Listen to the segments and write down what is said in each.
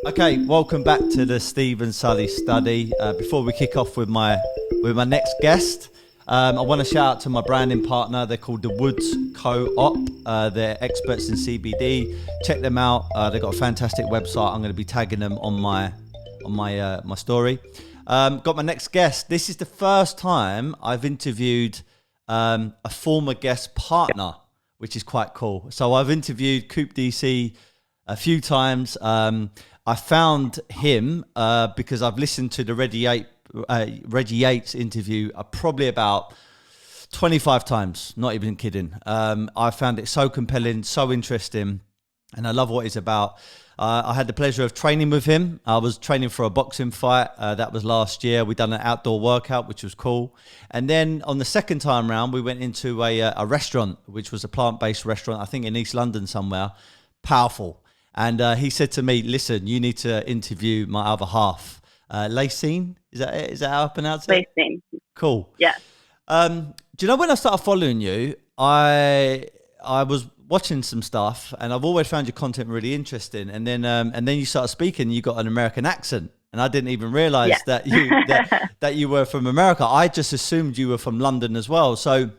Okay, welcome back to the Stephen Sully study. Before we kick off with my next guest, I want to shout out to my branding partner. They're called the Woods Co-op. They're experts in CBD. Check them out. They've got a fantastic website. I'm going to be tagging them on my story. Got my next guest. This is the first time I've interviewed a former guest partner, which is quite cool. So I've interviewed Coop DC a few times. I found him because I've listened to the Reggie Yates interview probably about 25 times, not even kidding. I found it so compelling, so interesting, and I love what he's about. I had the pleasure of training with him. I was training for a boxing fight. That was last year. We done an outdoor workout, which was cool. And then on the second time round, we went into a restaurant, which was a plant-based restaurant, I think in East London somewhere. Powerful. And he said to me, listen, you need to interview my other half. Laceinne, is that how I pronounce it? Laceinne. Cool. Yeah. Do you know when I started following you, I was watching some stuff, and I've always found your content really interesting. And then you started speaking, you got an American accent, and I didn't even realize that you were from America. I just assumed you were from London as well. So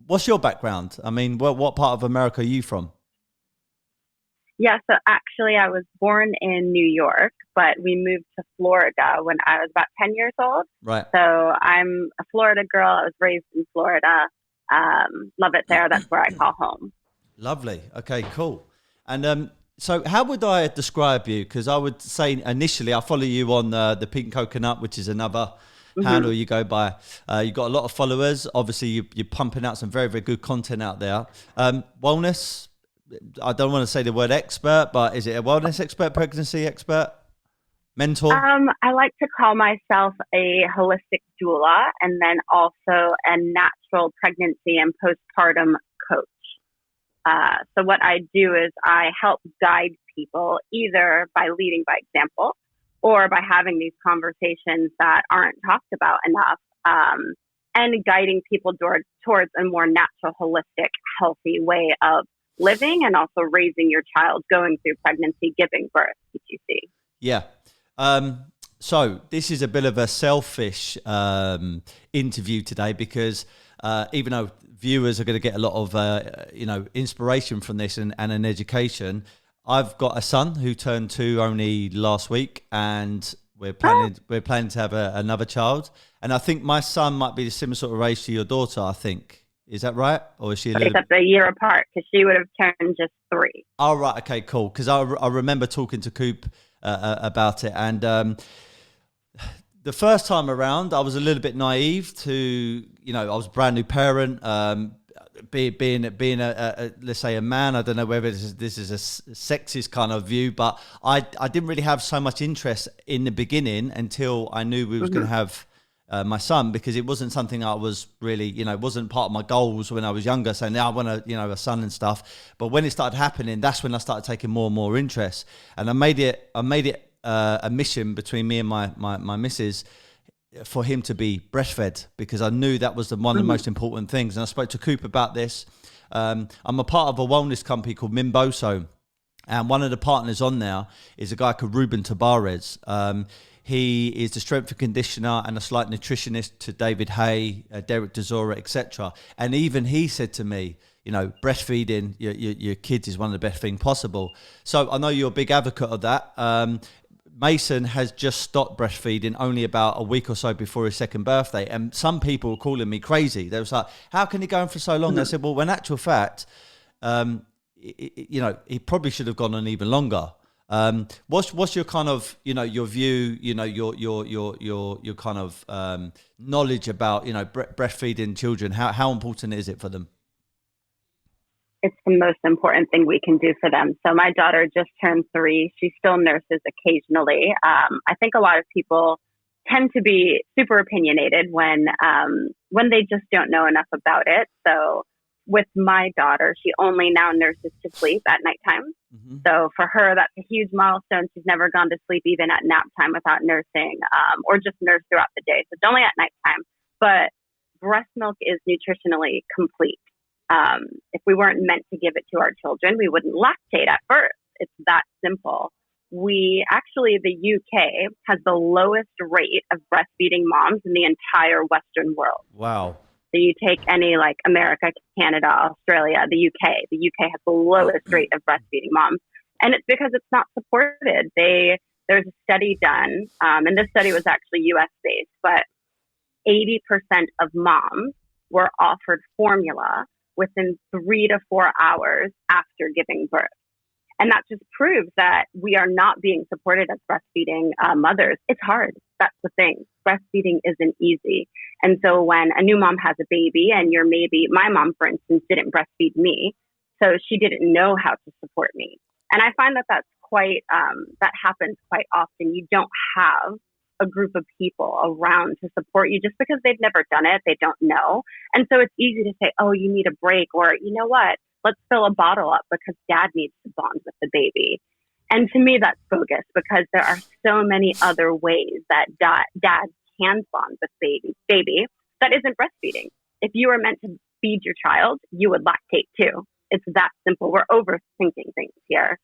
what's your background? I mean, what part of America are you from? Yeah, so actually I was born in New York, but we moved to Florida when I was about 10 years old. Right. So I'm a Florida girl. I was raised in Florida. Love it there. That's where I call home. Lovely. Okay, cool. And so how would I describe you? Because I would say initially I follow you on the Pink Coconut, which is another handle you go by. You've got a lot of followers. Obviously, you're pumping out some very, very good content out there. Wellness, I don't want to say the word expert, but is it a wellness expert, pregnancy expert, mentor? I like to call myself a holistic doula and then also a natural pregnancy and postpartum coach. So what I do is I help guide people either by leading by example or by having these conversations that aren't talked about enough, and guiding people towards a more natural, holistic, healthy way of living and also raising your child, going through pregnancy, giving birth, etc. Yeah. So this is a bit of a selfish interview today because even though viewers are going to get a lot of inspiration from this and an education, I've got a son who turned 2 only last week, and we're planning to have another child. And I think my son might be a similar sort of age to your daughter, I think. Is that right? Or is she except a year apart, because she would have turned just 3. Oh, right. Okay, cool. Because I remember talking to Coop about it. And the first time around, I was a little bit naive to, I was a brand new parent, being a let's say a man. I don't know whether this is a sexist kind of view, but I didn't really have so much interest in the beginning until I knew we was going to have my son, because it wasn't something I was really, it wasn't part of my goals when I was younger. So now I want a son and stuff. But when it started happening, that's when I started taking more and more interest. And I made it a mission between me and my missus for him to be breastfed, because I knew that was one of the most important things. And I spoke to Coop about this. I'm a part of a wellness company called Mimboso, and one of the partners on there is a guy called Ruben Tabarez. He is the strength and conditioner and a slight nutritionist to David Hay, Derek Dezora, etc. And even he said to me, breastfeeding your kids is one of the best things possible. So I know you're a big advocate of that. Mason has just stopped breastfeeding only about a week or so before his 2nd birthday. And some people were calling me crazy. They was like, how can he go on for so long? I said, well, in actual fact, he probably should have gone on even longer. What's your kind of, your view, your kind of knowledge about, breastfeeding children? How important is it for them? It's the most important thing we can do for them. So my daughter just turned 3. She still nurses occasionally. I think a lot of people tend to be super opinionated when they just don't know enough about it. So with my daughter, she only now nurses to sleep at nighttime. So for her, that's a huge milestone. She's never gone to sleep even at nap time without nursing, or just nurse throughout the day. So it's only at nighttime. But breast milk is nutritionally complete. If we weren't meant to give it to our children, we wouldn't lactate at birth. It's that simple. the UK has the lowest rate of breastfeeding moms in the entire Western world. Wow. So you take any like America, Canada, Australia, the UK. The UK has the lowest rate of breastfeeding moms, and it's because it's not supported. There's a study done, and this study was actually U.S. based, but 80% of moms were offered formula within 3 to 4 hours after giving birth. And that just proves that we are not being supported as breastfeeding mothers. It's hard. That's the thing. Breastfeeding isn't easy. And so when a new mom has a baby and my mom, for instance, didn't breastfeed me, so she didn't know how to support me. And I find that that happens quite often. You don't have a group of people around to support you just because they've never done it. They don't know. And so it's easy to say, oh, you need a break, or you know what? Let's fill a bottle up because dad needs to bond with the baby. And to me, that's bogus because there are so many other ways that dad can bond with baby that isn't breastfeeding. If you were meant to feed your child, you would lactate too. It's that simple. We're overthinking things here.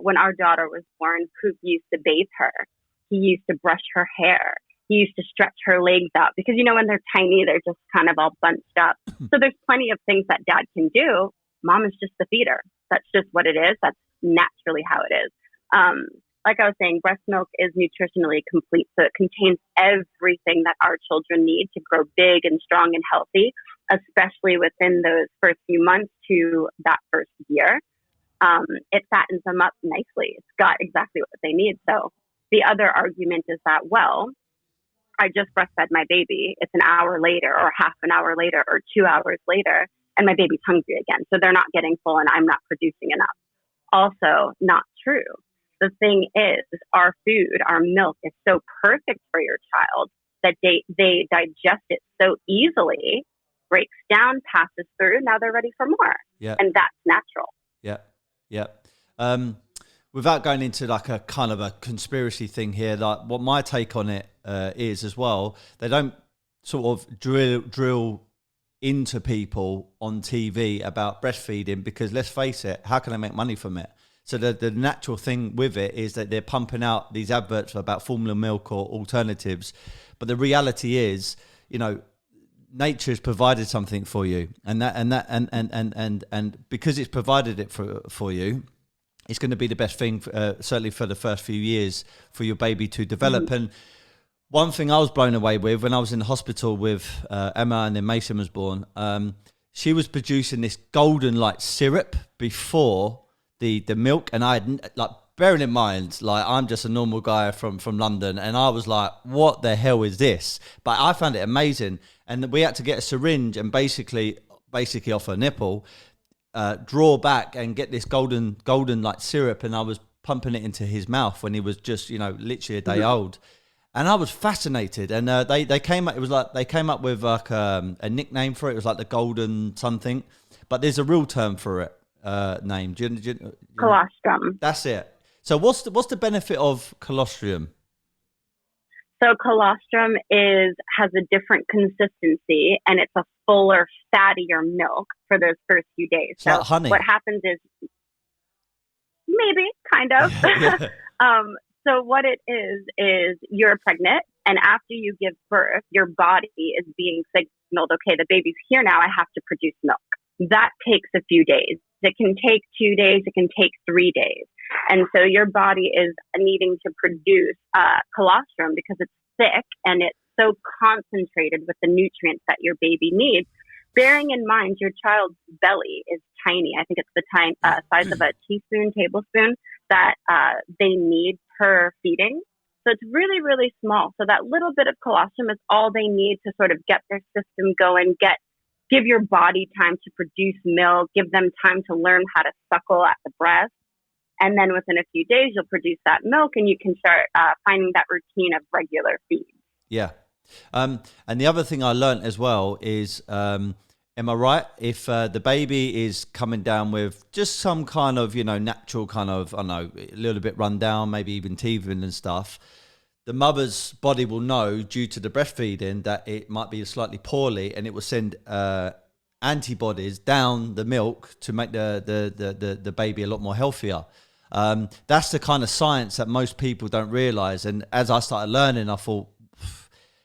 When our daughter was born, Coop used to bathe her. He used to brush her hair. He used to stretch her legs out because, when they're tiny, they're just kind of all bunched up. So there's plenty of things that dad can do. Mom is just the feeder. That's just what it is. That's naturally how it is. Like I was saying, breast milk is nutritionally complete. So it contains everything that our children need to grow big and strong and healthy, especially within those first few months to that first year. It fattens them up nicely. It's got exactly what they need. So the other argument is that, well, I just breastfed my baby. It's an hour later or half an hour later or 2 hours later, and my baby's hungry again. So they're not getting full and I'm not producing enough. Also not true. The thing is, our food, our milk is so perfect for your child that they digest it so easily, breaks down, passes through. Now they're ready for more. Yeah. And that's natural. Yeah. Yeah. Without going into like a kind of a conspiracy thing here, like what my take on it is as well, they don't sort of drill into people on TV about breastfeeding because let's face it, how can they make money from it? So the natural thing with it is that they're pumping out these adverts about formula milk or alternatives, but the reality is, nature has provided something for you, and because it's provided it for you, it's going to be the best thing, certainly for the first few years for your baby to develop. Mm-hmm. And one thing I was blown away with when I was in the hospital with Emma and then Mason was born, she was producing this golden like syrup before the milk, and I had like, bearing in mind, like I'm just a normal guy from London, and I was like, what the hell is this? But I found it amazing, and we had to get a syringe and basically off her nipple, draw back and get this golden like syrup, and I was pumping it into his mouth when he was just literally a day old, and I was fascinated. And they came up, it was like they came up with like a nickname for it. It was like the golden something, but there's a real term for it. Name colostrum. That's it. So what's the benefit of colostrum? So colostrum has a different consistency, and it's a fuller, fattier milk for those first few days. It's so like honey. What happens is maybe kind of. Yeah. So what it is you're pregnant, and after you give birth, your body is being signaled, okay, the baby's here now. I have to produce milk. That takes a few days. It can take 2 days. It can take 3 days. And so your body is needing to produce colostrum because it's thick and it's so concentrated with the nutrients that your baby needs. Bearing in mind, your child's belly is tiny. I think it's the size of a tablespoon that they need per feeding. So it's really, really small. So that little bit of colostrum is all they need to sort of get their system going, give your body time to produce milk, give them time to learn how to suckle at the breast. And then within a few days, you'll produce that milk and you can start finding that routine of regular feeds. Yeah. And the other thing I learned as well is, am I right? If the baby is coming down with just some kind of, natural kind of, I don't know, a little bit run down, maybe even teething and stuff, the mother's body will know due to the breastfeeding that it might be slightly poorly, and it will send antibodies down the milk to make the baby a lot more healthier. That's the kind of science that most people don't realize. And as I started learning, I thought,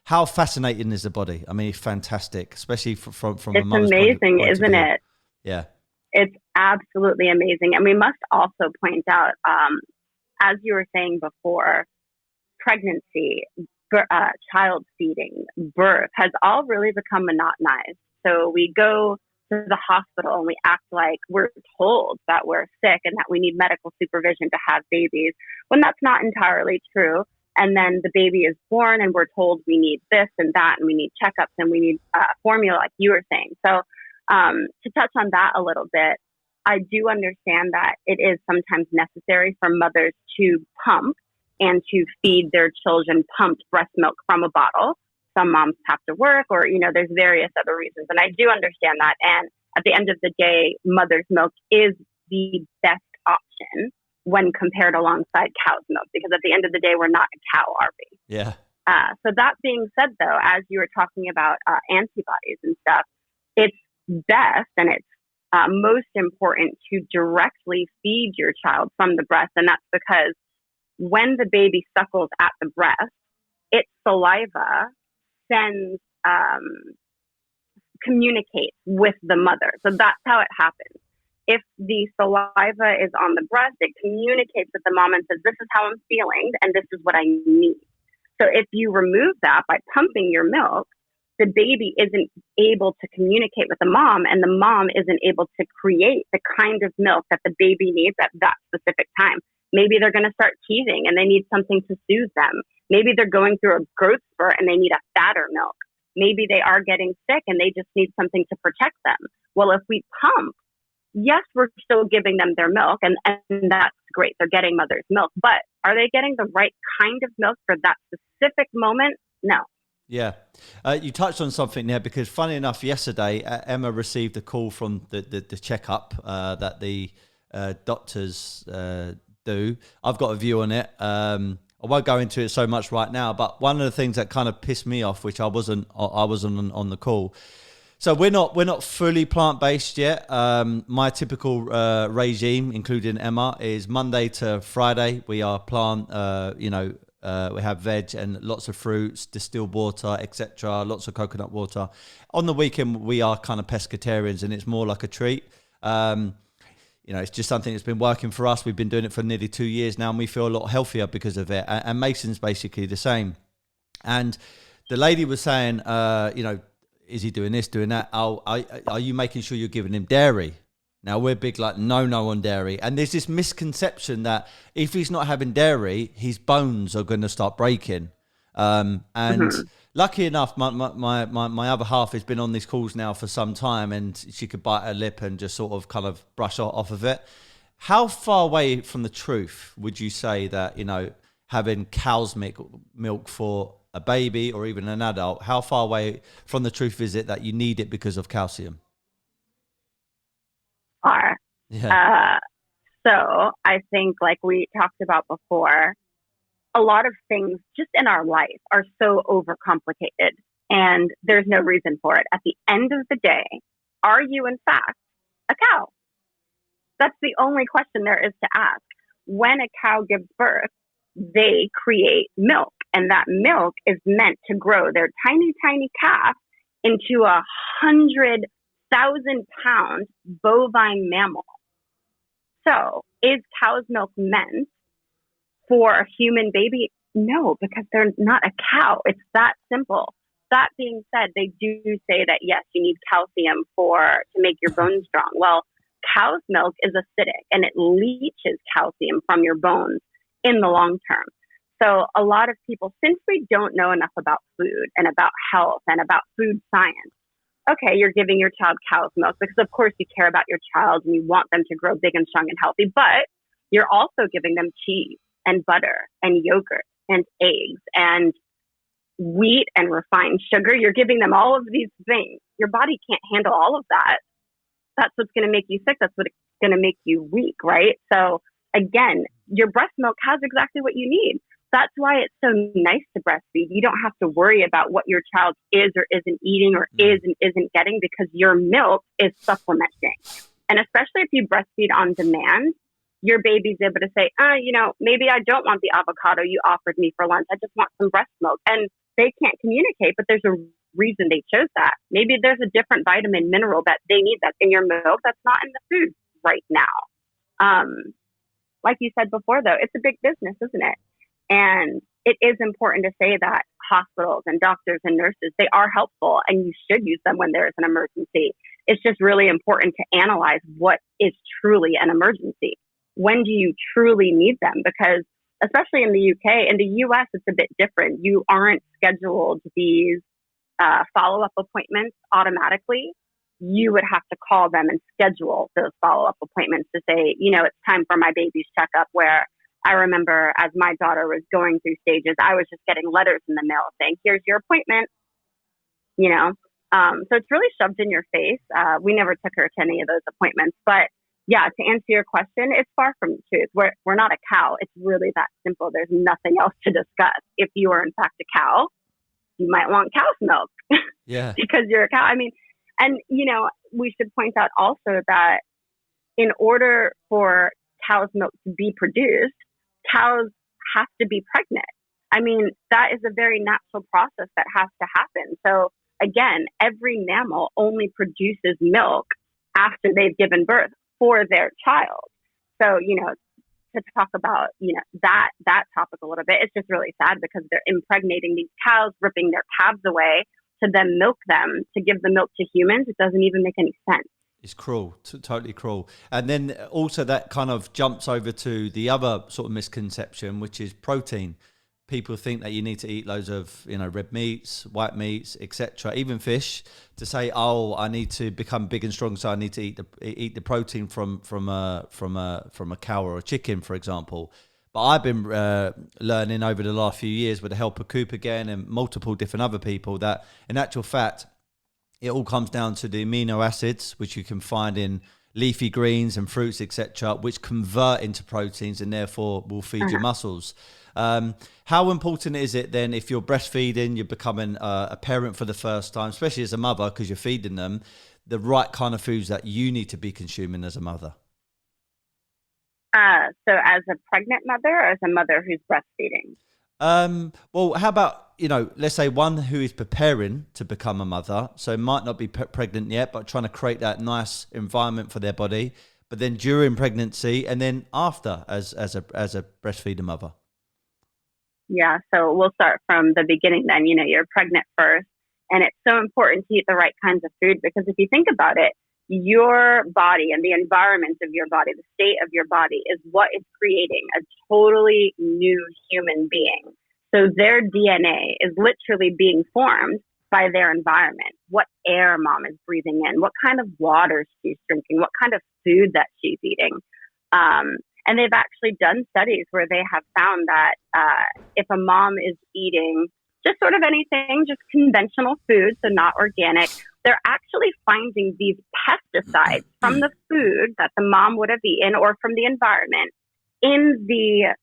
how fascinating is the body? I mean, it's fantastic, especially from a mother's amazing, point isn't of view. it? Yeah. It's absolutely amazing. And we must also point out, as you were saying before, pregnancy, child feeding, birth has all really become monotonized. So we go to the hospital and we act like we're told that we're sick and that we need medical supervision to have babies, when that's not entirely true. And then the baby is born and we're told we need this and that, and we need checkups and we need formula, like you were saying. So to touch on that a little bit, I do understand that it is sometimes necessary for mothers to pump and to feed their children pumped breast milk from a bottle. Some moms have to work, or, there's various other reasons. And I do understand that. And at the end of the day, mother's milk is the best option when compared alongside cow's milk, because at the end of the day, we're not a cow, are we? Yeah. So that being said, though, as you were talking about antibodies and stuff, it's best and it's most important to directly feed your child from the breast. And that's because when the baby suckles at the breast, its saliva communicates with the mother. So that's how it happens. If the saliva is on the breast, it communicates with the mom and says, this is how I'm feeling and this is what I need. So if you remove that by pumping your milk, the baby isn't able to communicate with the mom, and the mom isn't able to create the kind of milk that the baby needs at that specific time. Maybe they're going to start teething and they need something to soothe them. Maybe they're going through a growth spurt and they need a fatter milk. Maybe they are getting sick and they just need something to protect them. Well, if we pump, yes, we're still giving them their milk, and that's great. They're getting mother's milk, but are they getting the right kind of milk for that specific moment? No. Yeah. You touched on something there, because funny enough, yesterday, Emma received a call from the checkup that the doctors do. I've got a view on it. I won't go into it so much right now, but one of the things that kind of pissed me off, which I wasn't on the call. So we're not fully plant-based yet. My typical regime, including Emma, is Monday to Friday. We are plant, we have veg and lots of fruits, distilled water, etc. Lots of coconut water. On the weekend, we are kind of pescatarians, and it's more like a treat. It's just something that's been working for us. We've been doing it for nearly 2 years now, and we feel a lot healthier because of it. And Mason's basically the same. And the lady was saying, is he doing this, doing that? Are you making sure you're giving him dairy? Now, we're big like no on dairy. And there's this misconception that if he's not having dairy, his bones are going to start breaking. Lucky enough, my other half has been on these calls now for some time, and she could bite her lip and just sort of kind of brush off of it. How far away from the truth would you say that, having cow's milk for a baby or even an adult, how far away from the truth is it that you need it because of calcium? Yeah. So I think, like we talked about before, a lot of things just in our life are so overcomplicated, and there's no reason for it. At the end of the day, are you in fact a cow? That's the only question there is to ask. When a cow gives birth, they create milk, and that milk is meant to grow their tiny, tiny calf into 100,000-pound bovine mammal. So is cow's milk meant for a human baby? No, because they're not a cow. It's that simple. That being said, they do say that, yes, you need calcium to make your bones strong. Well, cow's milk is acidic, and it leaches calcium from your bones in the long term. So a lot of people, since we don't know enough about food and about health and about food science, okay, you're giving your child cow's milk because, of course, you care about your child and you want them to grow big and strong and healthy, but you're also giving them cheese and butter and yogurt and eggs and wheat and refined sugar. You're giving them all of these things. Your body can't handle all of that. That's what's going to make you sick. That's what's going to make you weak, right? So again, your breast milk has exactly what you need. That's why it's so nice to breastfeed. You don't have to worry about what your child is or isn't eating or is and isn't getting, because your milk is supplementing. And especially if you breastfeed on demand, your baby's able to say, maybe I don't want the avocado you offered me for lunch. I just want some breast milk. And they can't communicate, but there's a reason they chose that. Maybe there's a different vitamin mineral that they need that's in your milk that's not in the food right now. Like you said before, though, it's a big business, isn't it? And it is important to say that hospitals and doctors and nurses, they are helpful and you should use them when there is an emergency. It's just really important to analyze what is truly an emergency. When do you truly need them? Because especially in the UK, in the US, it's a bit different. You aren't scheduled these follow-up appointments automatically. You would have to call them and schedule those follow-up appointments to say, it's time for my baby's checkup, where I remember as my daughter was going through stages, I was just getting letters in the mail saying, here's your appointment, So it's really shoved in your face. We never took her to any of those appointments. But yeah, to answer your question, it's far from the truth. We're not a cow. It's really that simple. There's nothing else to discuss. If you are in fact a cow, you might want cow's milk. Yeah. Because you're a cow. I mean, and, we should point out also that in order for cow's milk to be produced, cows have to be pregnant. I mean, that is a very natural process that has to happen. So again, every mammal only produces milk after they've given birth for their child. So, to talk about, that topic a little bit, it's just really sad because they're impregnating these cows, ripping their calves away to then milk them, to give the milk to humans. It doesn't even make any sense. It's cruel, totally cruel. And then also that kind of jumps over to the other sort of misconception, which is protein. People think that you need to eat loads of, red meats, white meats, etc., even fish, to say, oh, I need to become big and strong, so I need to eat the protein from a cow or a chicken, for example. But I've been learning over the last few years with the help of Coop again and multiple different other people that in actual fact, it all comes down to the amino acids, which you can find in leafy greens and fruits, etc., which convert into proteins and therefore will feed your muscles. How important is it then if you're breastfeeding, you're becoming a parent for the first time, especially as a mother, because you're feeding them, the right kind of foods that you need to be consuming as a mother? So as a pregnant mother or as a mother who's breastfeeding? Well, how about, let's say one who is preparing to become a mother, so might not be pregnant yet, but trying to create that nice environment for their body, but then during pregnancy and then after as a breastfeeding mother. Yeah, so we'll start from the beginning then. You're pregnant first, and it's so important to eat the right kinds of food because if you think about it, your body and the environment of your body, the state of your body is what is creating a totally new human being. So their DNA is literally being formed by their environment. What air mom is breathing in, what kind of water she's drinking, what kind of food that she's eating. And they've actually done studies where they have found that if a mom is eating just sort of anything, just conventional food, so not organic, they're actually finding these pesticides from the food that the mom would have eaten or from the environment in the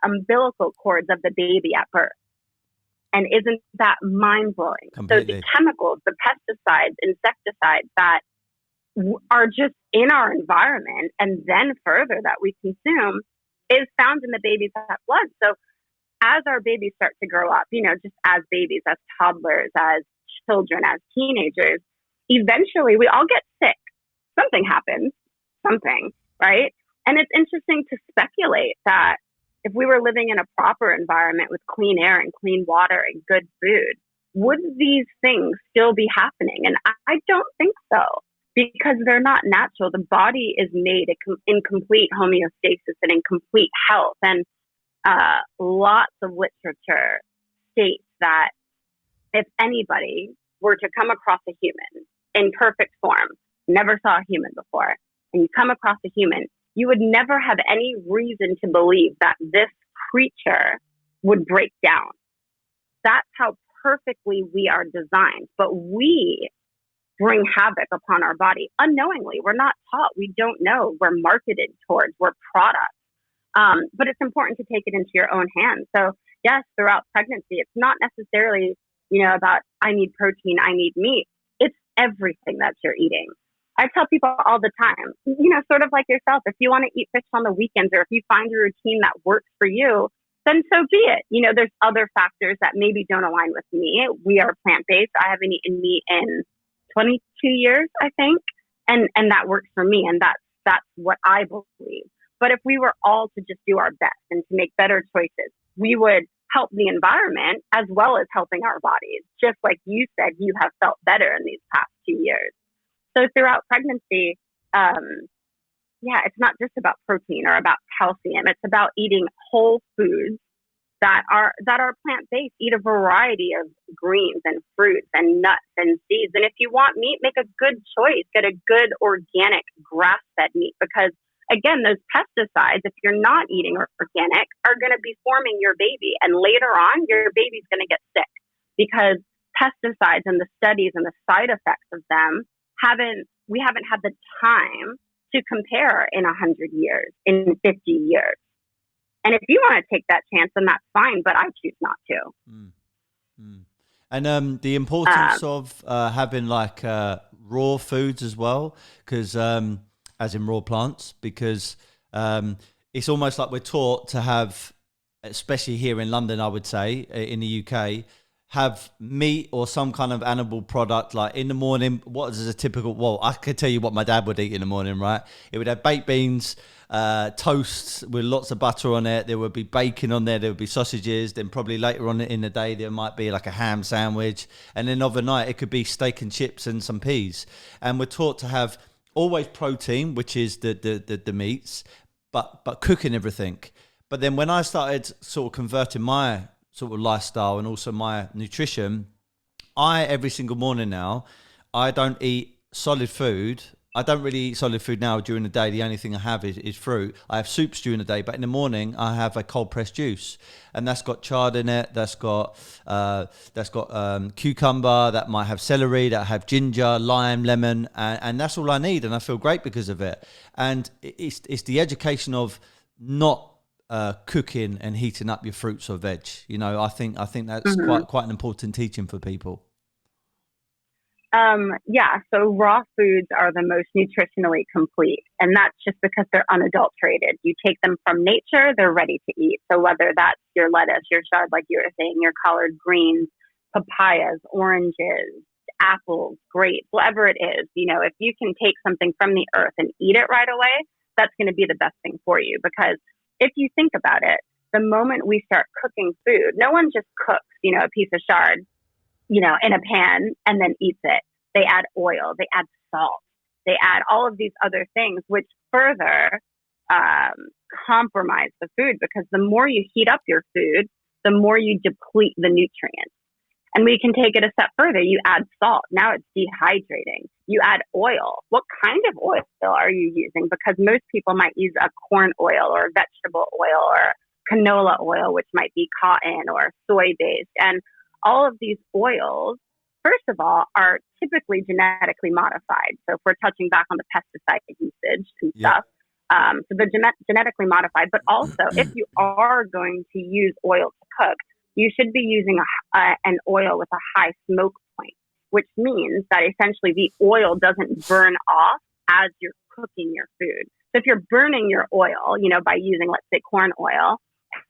umbilical cords of the baby at birth. And isn't that mind-blowing? Completely. So the chemicals, the pesticides, insecticides that are just in our environment and then further that we consume is found in the baby's blood. So as our babies start to grow up, just as babies, as toddlers, as children, as teenagers, eventually we all get sick. Something happens, right? And it's interesting to speculate that if we were living in a proper environment with clean air and clean water and good food, would these things still be happening? And I don't think so, because they're not natural. The body is made in complete homeostasis and in complete health. And lots of literature states that if anybody were to come across a human in perfect form, never saw a human before, and you come across a human, you would never have any reason to believe that this creature would break down. That's how perfectly we are designed. But we bring havoc upon our body unknowingly. We're not taught. We don't know. We're marketed towards. We're products. But it's important to take it into your own hands. So yes, throughout pregnancy, it's not necessarily, about I need protein, I need meat. It's everything that you're eating. I tell people all the time, sort of like yourself, if you want to eat fish on the weekends, or if you find a routine that works for you, then so be it. There's other factors that maybe don't align with me. We are plant-based. I haven't eaten meat in 22 years, I think. And that works for me. And that's what I believe. But if we were all to just do our best and to make better choices, we would help the environment as well as helping our bodies. Just like you said, you have felt better in these past 2 years. So throughout pregnancy, it's not just about protein or about calcium. It's about eating whole foods that are plant-based. Eat a variety of greens and fruits and nuts and seeds. And if you want meat, make a good choice. Get a good organic grass-fed meat, because again, those pesticides, if you're not eating organic, are going to be forming your baby. And later on, your baby's going to get sick, because pesticides and the studies and the side effects of them we haven't had the time to compare in 100 years, in 50 years. And if you want to take that chance, then that's fine, but I choose not to. Mm. Mm. And the importance of having like raw foods as well, because as in raw plants, because it's almost like we're taught to have, especially here in London, I would say, in the UK, have meat or some kind of animal product. Like in the morning, what is a typical, well, I could tell you what my dad would eat in the morning, right? It would have baked beans, toast with lots of butter on it. There would be bacon on there. There would be sausages. Then probably later on in the day, there might be like a ham sandwich. And then overnight, it could be steak and chips and some peas. And we're taught to have always protein, which is the meats, but cooking everything. But then when I started sort of converting my sort of lifestyle and also my nutrition, every single morning now, I don't eat solid food. I don't really eat solid food now during the day. The only thing I have is fruit. I have soups during the day, but in the morning I have a cold pressed juice, and that's got chard in it. That's got cucumber. That might have celery. That have ginger, lime, lemon, and that's all I need, and I feel great because of it. And it's the education of not cooking and heating up your fruits or veg. I think that's quite an important teaching for people. So raw foods are the most nutritionally complete, and that's just because they're unadulterated. You take them from nature, they're ready to eat. So whether that's your lettuce, your chard, like you were saying, your collard greens, papayas, oranges, apples, grapes, whatever it is, if you can take something from the earth and eat it right away, that's going to be the best thing for you. Because if you think about it, the moment we start cooking food, no one just cooks, a piece of chard, in a pan and then eats it. They add oil, they add salt, they add all of these other things, which further compromise the food, because the more you heat up your food, the more you deplete the nutrients. And we can take it a step further. You add salt. Now it's dehydrating. You add oil. What kind of oil are you using? Because most people might use a corn oil or vegetable oil or canola oil, which might be cotton or soy-based. And all of these oils, first of all, are typically genetically modified. So if we're touching back on the pesticide usage and stuff, so they're genetically modified. But also, if you are going to use oil to cook, you should be using an oil with a high smoke point, which means that essentially the oil doesn't burn off as you're cooking your food. So if you're burning your oil, by using, let's say, corn oil,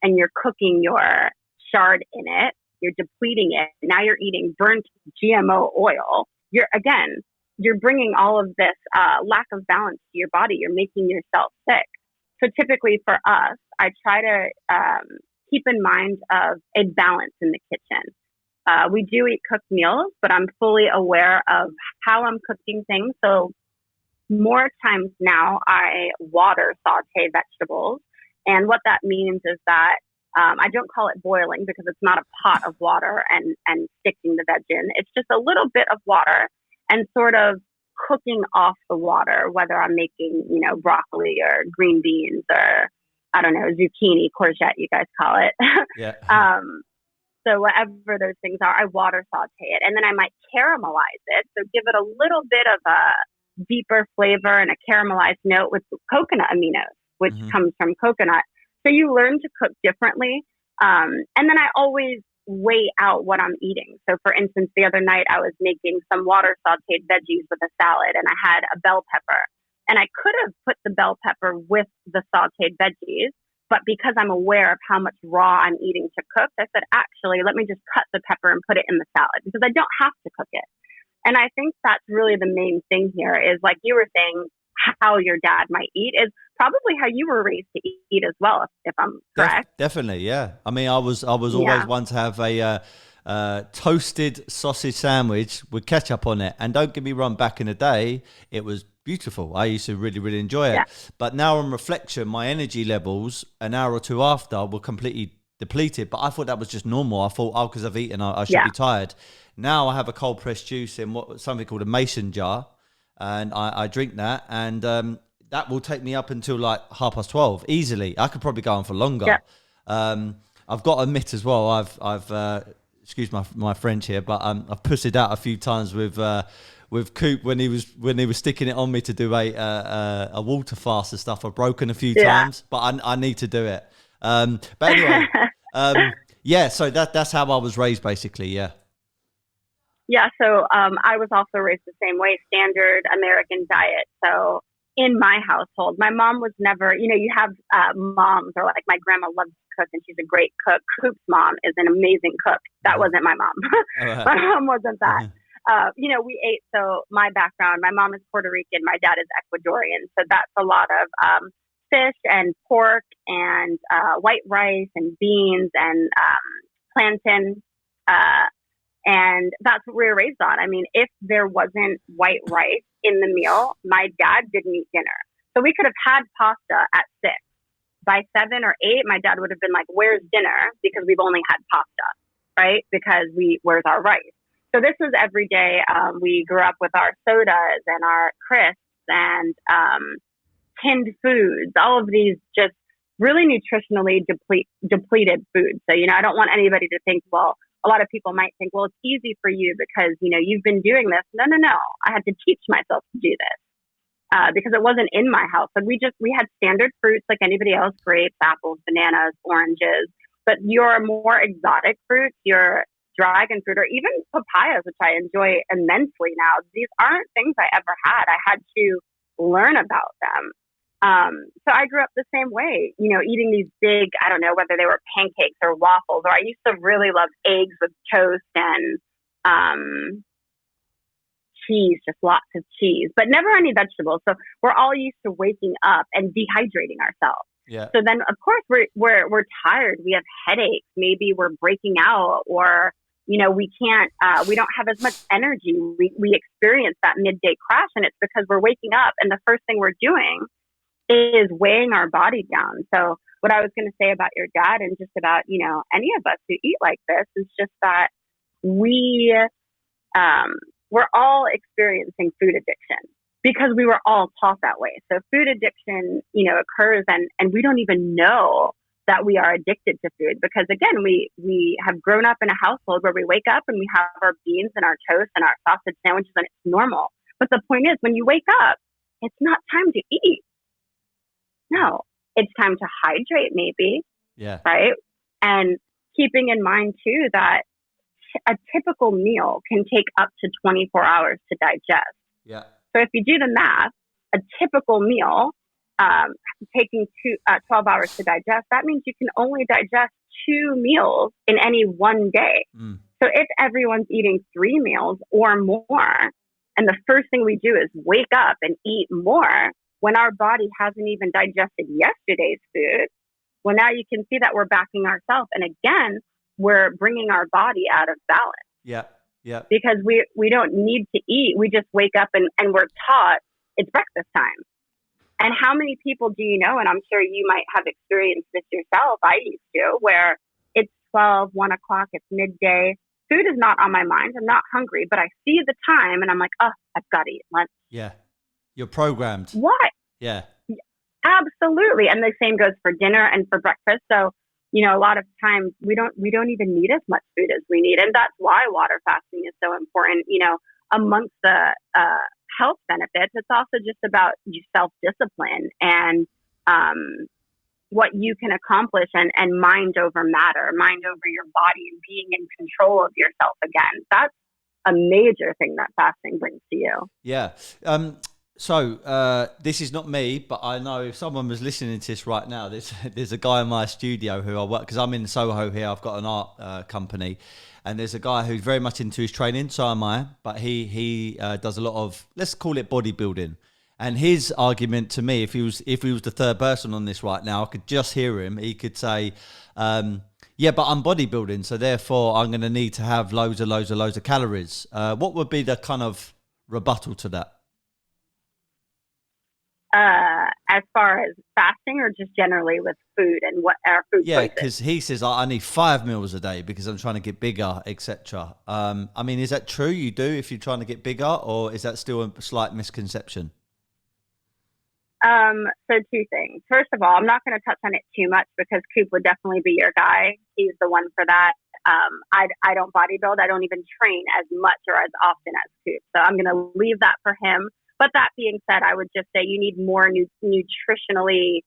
and you're cooking your chard in it, you're depleting it. Now you're eating burnt GMO oil. You're bringing all of this lack of balance to your body. You're making yourself sick. So typically for us, I try to keep in mind of a balance in the kitchen. We do eat cooked meals, but I'm fully aware of how I'm cooking things. So more times now, I water saute vegetables. And what that means is that I don't call it boiling, because it's not a pot of water and sticking the veg in. It's just a little bit of water and sort of cooking off the water, whether I'm making, broccoli or green beans or, I don't know, zucchini, courgette, you guys call it. Yeah. So whatever those things are, I water saute it, and then I might caramelize it. So give it a little bit of a deeper flavor and a caramelized note with coconut aminos, which comes from coconut. So you learn to cook differently. And then I always weigh out what I'm eating. So for instance, the other night I was making some water sauteed veggies with a salad, and I had a bell pepper, and I could have put the bell pepper with the sauteed veggies, but because I'm aware of how much raw I'm eating to cook, I said, actually, let me just cut the pepper and put it in the salad because I don't have to cook it. And I think that's really the main thing here is, like you were saying, how your dad might eat is probably how you were raised to eat as well, if I'm correct. Definitely, yeah. I mean, I was always one to have a toasted sausage sandwich with ketchup on it. And don't get me wrong, back in the day, it was beautiful. I used to really, really enjoy it. Yeah. But now on reflection, my energy levels an hour or two after were completely depleted. But I thought that was just normal. I thought, oh, because I've eaten, I should be tired. Now I have a cold pressed juice in something called a mason jar. And I drink that, and that will take me up until like 12:30 easily. I could probably go on for longer. Yeah. I've got to admit as well, I've excuse my French here, but I've pussied out a few times with Coop when he was sticking it on me to do a water fast and stuff. I've broken a few times, but I need to do it. But anyway, so that's how I was raised, basically. Yeah. Yeah, so I was also raised the same way, standard American diet. So in my household, my mom was never, you have moms, or like my grandma loves to cook and she's a great cook. Coop's mom is an amazing cook. That wasn't my mom. My mom wasn't that. We ate, so my background, my mom is Puerto Rican, my dad is Ecuadorian. So that's a lot of fish and pork and white rice and beans and plantain. And that's what we were raised on. I mean, if there wasn't white rice in the meal, my dad didn't eat dinner. So we could have had pasta at 6. By 7 or 8, my dad would have been like, where's dinner? Because we've only had pasta, right? Because where's our rice? So this was every day. We grew up with our sodas and our crisps and tinned foods, all of these just really nutritionally depleted foods. So, I don't want anybody to think, well, a lot of people might think, well, it's easy for you because, you've been doing this. No. I had to teach myself to do this because it wasn't in my house. And we had standard fruits like anybody else, grapes, apples, bananas, oranges. But your more exotic fruits, your dragon fruit, or even papayas, which I enjoy immensely now, these aren't things I ever had. I had to learn about them. So I grew up the same way, eating these big, I don't know whether they were pancakes or waffles, or I used to really love eggs with toast and cheese, just lots of cheese, but never any vegetables. So we're all used to waking up and dehydrating ourselves. Yeah. So then, of course, we're tired. We have headaches. Maybe we're breaking out, or we can't. We don't have as much energy. We experience that midday crash, and it's because we're waking up, and the first thing we're doing is weighing our body down. So what I was going to say about your dad and just about, any of us who eat like this is just that we're all experiencing food addiction because we were all taught that way. So food addiction, occurs and we don't even know that we are addicted to food because, again, we have grown up in a household where we wake up and we have our beans and our toast and our sausage sandwiches and it's normal. But the point is, when you wake up, it's not time to eat. No, it's time to hydrate maybe. Yeah. Right. And keeping in mind too, that a typical meal can take up to 24 hours to digest. Yeah. So if you do the math, a typical meal, taking 12 hours to digest, that means you can only digest 2 meals in any one day. Mm. So if everyone's eating 3 meals or more, and the first thing we do is wake up and eat more, when our body hasn't even digested yesterday's food, well, now you can see that we're backing ourselves. And again, we're bringing our body out of balance. Yeah, yeah. Because we don't need to eat. We just wake up and we're taught it's breakfast time. And how many people do you know, and I'm sure you might have experienced this yourself, I used to, where it's 12, 1 o'clock, it's midday. Food is not on my mind. I'm not hungry, but I see the time and I'm like, oh, I've got to eat lunch. Yeah. You're programmed. What? Yeah. Absolutely. And the same goes for dinner and for breakfast. So, a lot of times we don't even need as much food as we need. And that's why water fasting is so important. Amongst the health benefits, it's also just about self-discipline and what you can accomplish, and mind over matter, mind over your body, and being in control of yourself again. That's a major thing that fasting brings to you. Yeah. This is not me, but I know if someone was listening to this right now, there's a guy in my studio who I work, because I'm in Soho here. I've got an art company, and there's a guy who's very much into his training. So am I, but he does a lot of, let's call it bodybuilding. And his argument to me, if he was the third person on this right now, I could just hear him. He could say, yeah, but I'm bodybuilding, so therefore I'm going to need to have loads of calories. What would be the kind of rebuttal to that? As far as fasting, or just generally with food and what our food Yeah, choices? because he says I need 5 meals a day because I'm trying to get bigger, etc. I mean, is that true? You do if you're trying to get bigger, or is that still a slight misconception? So two things. First of all, I'm not going to touch on it too much because Coop would definitely be your guy. He's the one for that. I don't bodybuild. I don't even train as much or as often as Coop. So I'm going to leave that for him. But that being said, I would just say you need more nutritionally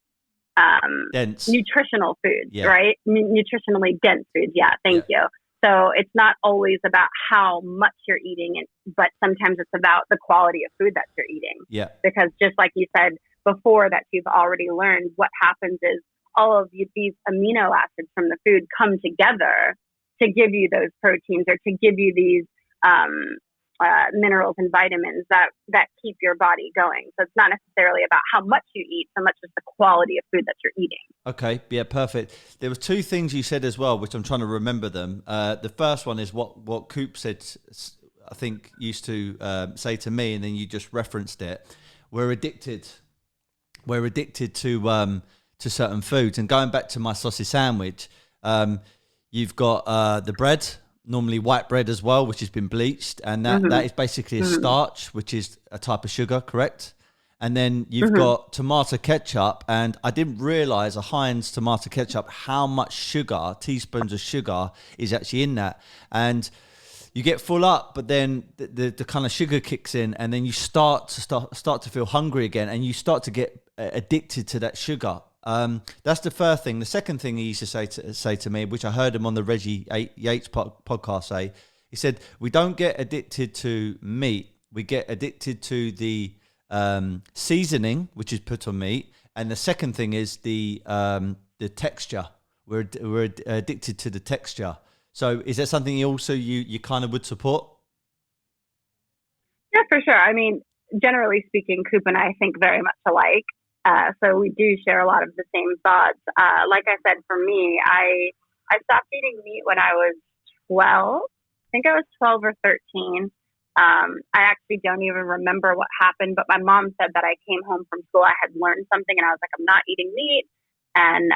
dense, nutritional foods, right? Nutritionally dense foods. Yeah, thank you. So it's not always about how much you're eating, but sometimes it's about the quality of food that you're eating. Yeah. Because just like you said before, that you've already learned, what happens is all of these amino acids from the food come together to give you those proteins, or to give you these minerals and vitamins that keep your body going. So it's not necessarily about how much you eat so much as the quality of food that you're eating. Okay, yeah, perfect. There were two things you said as well, which I'm trying to remember them. The first one is what Coop said, I think used to say to me, and then you just referenced it. We're addicted to certain foods. And going back to my sausage sandwich, you've got the bread, normally white bread as well, which has been bleached, and that is basically a starch, which is a type of sugar, correct? And then you've got tomato ketchup, and I didn't realize a Heinz tomato ketchup how much sugar, teaspoons of sugar, is actually in that. And you get full up, but then the kind of sugar kicks in, and then you start to feel hungry again, and you start to get addicted to that sugar. That's the first thing. The second thing he used to say to me, which I heard him on the Reggie Yates podcast say, he said, we don't get addicted to meat. We get addicted to the seasoning, which is put on meat. And the second thing is the texture. We're addicted to the texture. So is that something you kind of would support? Yeah, for sure. I mean, generally speaking, Coop and I think very much alike. So we do share a lot of the same thoughts. Like I said, for me, I stopped eating meat when I was 12. I think I was 12 or 13. I actually don't even remember what happened, but my mom said that I came home from school, I had learned something, and I was like, I'm not eating meat. And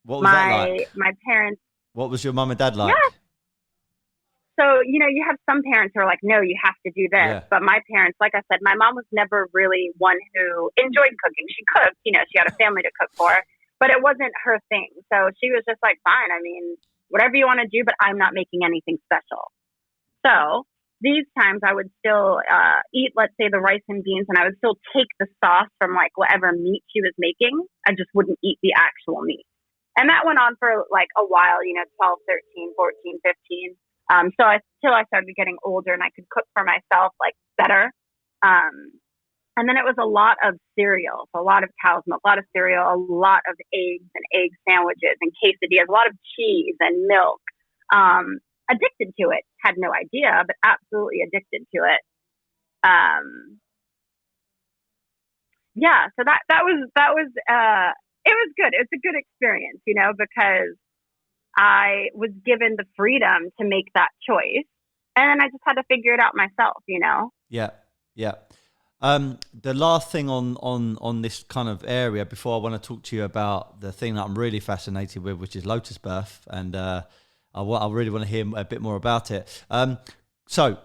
what was that like? My parents. What was your mom and dad like? Yeah. So, you have some parents who are like, no, you have to do this. Yeah. But my parents, like I said, my mom was never really one who enjoyed cooking. She cooked, she had a family to cook for, but it wasn't her thing. So she was just like, fine, I mean, whatever you want to do, but I'm not making anything special. So these times I would still eat, let's say, the rice and beans, and I would still take the sauce from like whatever meat she was making. I just wouldn't eat the actual meat. And that went on for like a while, 12, 13, 14, 15. Till I started getting older and I could cook for myself like better. And then it was a lot of cereal, so a lot of cow's milk, a lot of cereal, a lot of eggs and egg sandwiches and quesadillas, a lot of cheese and milk. Addicted to it, had no idea, but absolutely addicted to it. Yeah, so that was it was good. It was a good experience, because I was given the freedom to make that choice, and then I just had to figure it out myself, Yeah. The last thing on this kind of area before I want to talk to you about the thing that I'm really fascinated with, which is lotus birth, and I really want to hear a bit more about it. So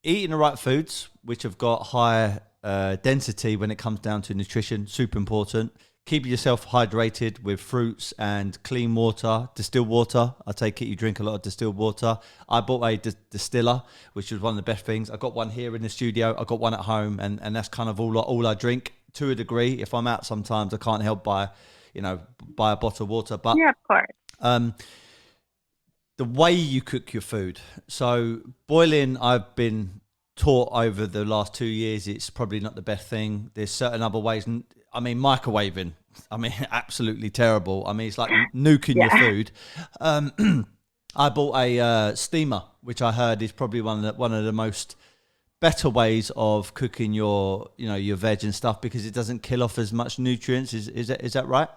eating the right foods, which have got high density when it comes down to nutrition, super important. Keep yourself hydrated with fruits and clean water, distilled water. I take it you drink a lot of distilled water. I bought a distiller, which was one of the best things. I got one here in the studio. I got one at home, and that's kind of all I drink to a degree. If I'm out sometimes, I can't help by, buy a bottle of water. But yeah, of course. The way you cook your food. So boiling, I've been taught over the last 2 years, it's probably not the best thing. There's certain other ways. I mean, microwaving, absolutely terrible. It's like nuking your food. I bought a steamer, which I heard is probably one of the most better ways of cooking your veg and stuff, because it doesn't kill off as much nutrients. Is that right?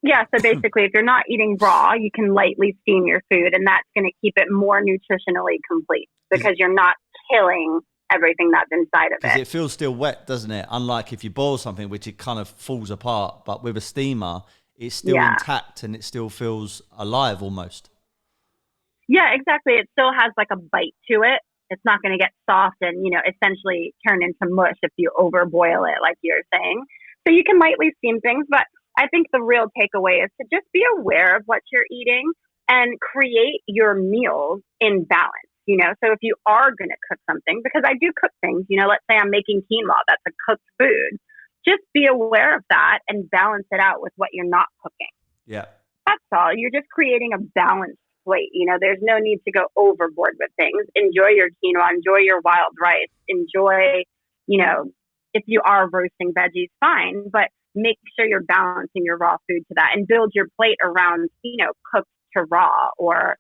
Yeah. So basically, if you're not eating raw, you can lightly steam your food, and that's going to keep it more nutritionally complete because you're not killing everything that's inside of it. It feels still wet, doesn't it? Unlike if you boil something, which it kind of falls apart. But with a steamer, it's still intact and it still feels alive almost. Yeah, exactly. It still has like a bite to it. It's not going to get soft and, essentially turn into mush if you overboil it, like you're saying. So you can lightly steam things, but I think the real takeaway is to just be aware of what you're eating and create your meals in balance. So if you are going to cook something, because I do cook things, let's say I'm making quinoa, that's a cooked food. Just be aware of that and balance it out with what you're not cooking. Yeah. That's all. You're just creating a balanced plate. There's no need to go overboard with things. Enjoy your quinoa, enjoy your wild rice, enjoy, if you are roasting veggies, fine, but make sure you're balancing your raw food to that and build your plate around, cooked to raw, or,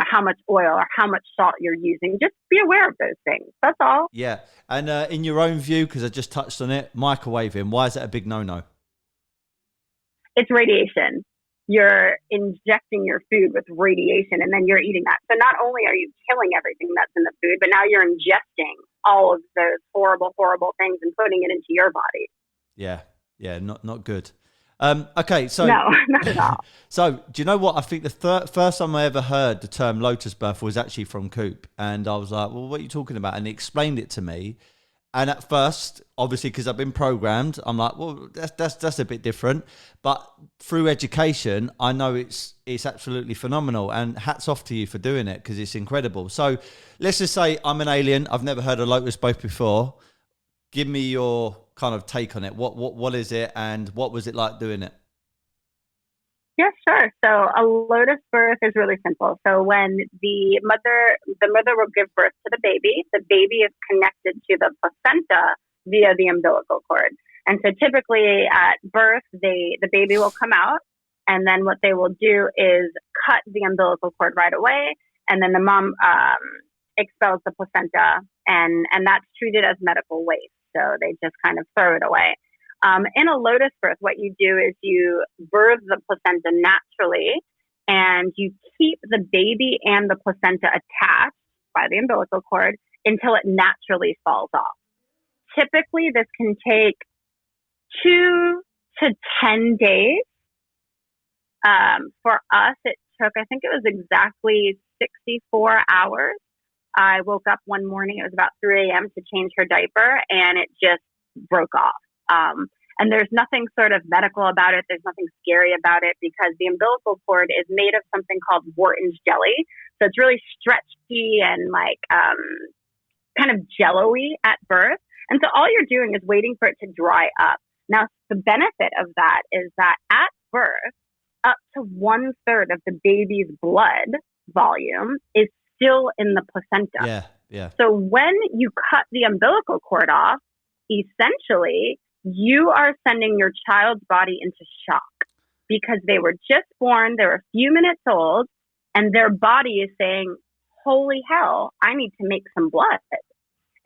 how much oil or how much salt you're using. Just be aware of those things. That's all. Yeah. And in your own view, because I just touched on it, microwaving, why is that a big no-no? It's radiation. You're injecting your food with radiation and then you're eating that. So not only are you killing everything that's in the food, but now you're ingesting all of those horrible, horrible things and putting it into your body. Yeah, not good. Okay, so no, not at all. So do you know what? I think the first time I ever heard the term lotus birth was actually from Coop, and I was like, "Well, what are you talking about?" And he explained it to me. And at first, obviously, because I've been programmed, I'm like, "Well, that's a bit different." But through education, I know it's absolutely phenomenal, and hats off to you for doing it because it's incredible. So let's just say I'm an alien. I've never heard of lotus birth before. Give me your kind of take on it. What is it, and what was it like doing it? Yeah, sure. So a lotus birth is really simple. So when the mother will give birth to the baby is connected to the placenta via the umbilical cord. And so typically at birth, the baby will come out, and then what they will do is cut the umbilical cord right away, and then the mom expels the placenta, and that's treated as medical waste. So they just kind of throw it away. In a lotus birth, what you do is you birth the placenta naturally, and you keep the baby and the placenta attached by the umbilical cord until it naturally falls off. Typically, this can take 2 to 10 days. For us, it took, I think it was exactly 64 hours. I woke up one morning, it was about 3 a.m. to change her diaper, and it just broke off. And there's nothing sort of medical about it. There's nothing scary about it because the umbilical cord is made of something called Wharton's jelly. So it's really stretchy and like kind of jello-y at birth. And so all you're doing is waiting for it to dry up. Now, the benefit of that is that at birth, up to 1/3 of the baby's blood volume is still in the placenta. Yeah. So when you cut the umbilical cord off, essentially, you are sending your child's body into shock because they were just born, they were a few minutes old, and their body is saying, holy hell, I need to make some blood.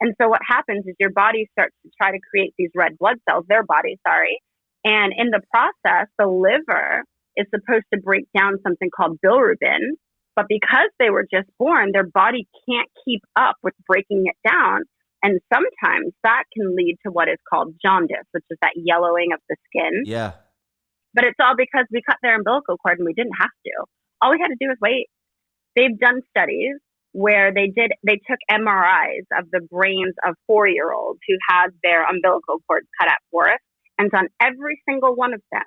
And so what happens is your body starts to try to create these red blood cells, their body, sorry. And in the process, the liver is supposed to break down something called bilirubin. But because they were just born, their body can't keep up with breaking it down. And sometimes that can lead to what is called jaundice, which is that yellowing of the skin. Yeah. But it's all because we cut their umbilical cord and we didn't have to. All we had to do was wait. They've done studies where they took MRIs of the brains of 4-year-olds who had their umbilical cords cut at birth. And on every single one of them,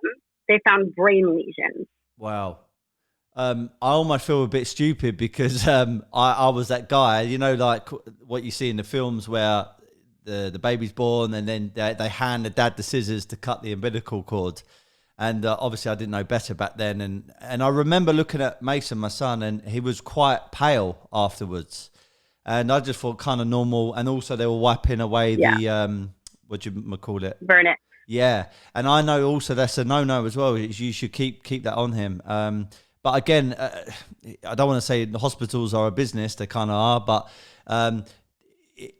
they found brain lesions. Wow. I almost feel a bit stupid because I was that guy, like what you see in the films where the baby's born, and then they hand the dad the scissors to cut the umbilical cord. And obviously I didn't know better back then. And I remember looking at Mason, my son, and he was quite pale afterwards. And I just thought kind of normal. And also they were wiping away the, what do you call it? Burn it. Yeah. And I know also that's a no-no as well. You should keep that on him. But again, I don't want to say the hospitals are a business. They kind of are, but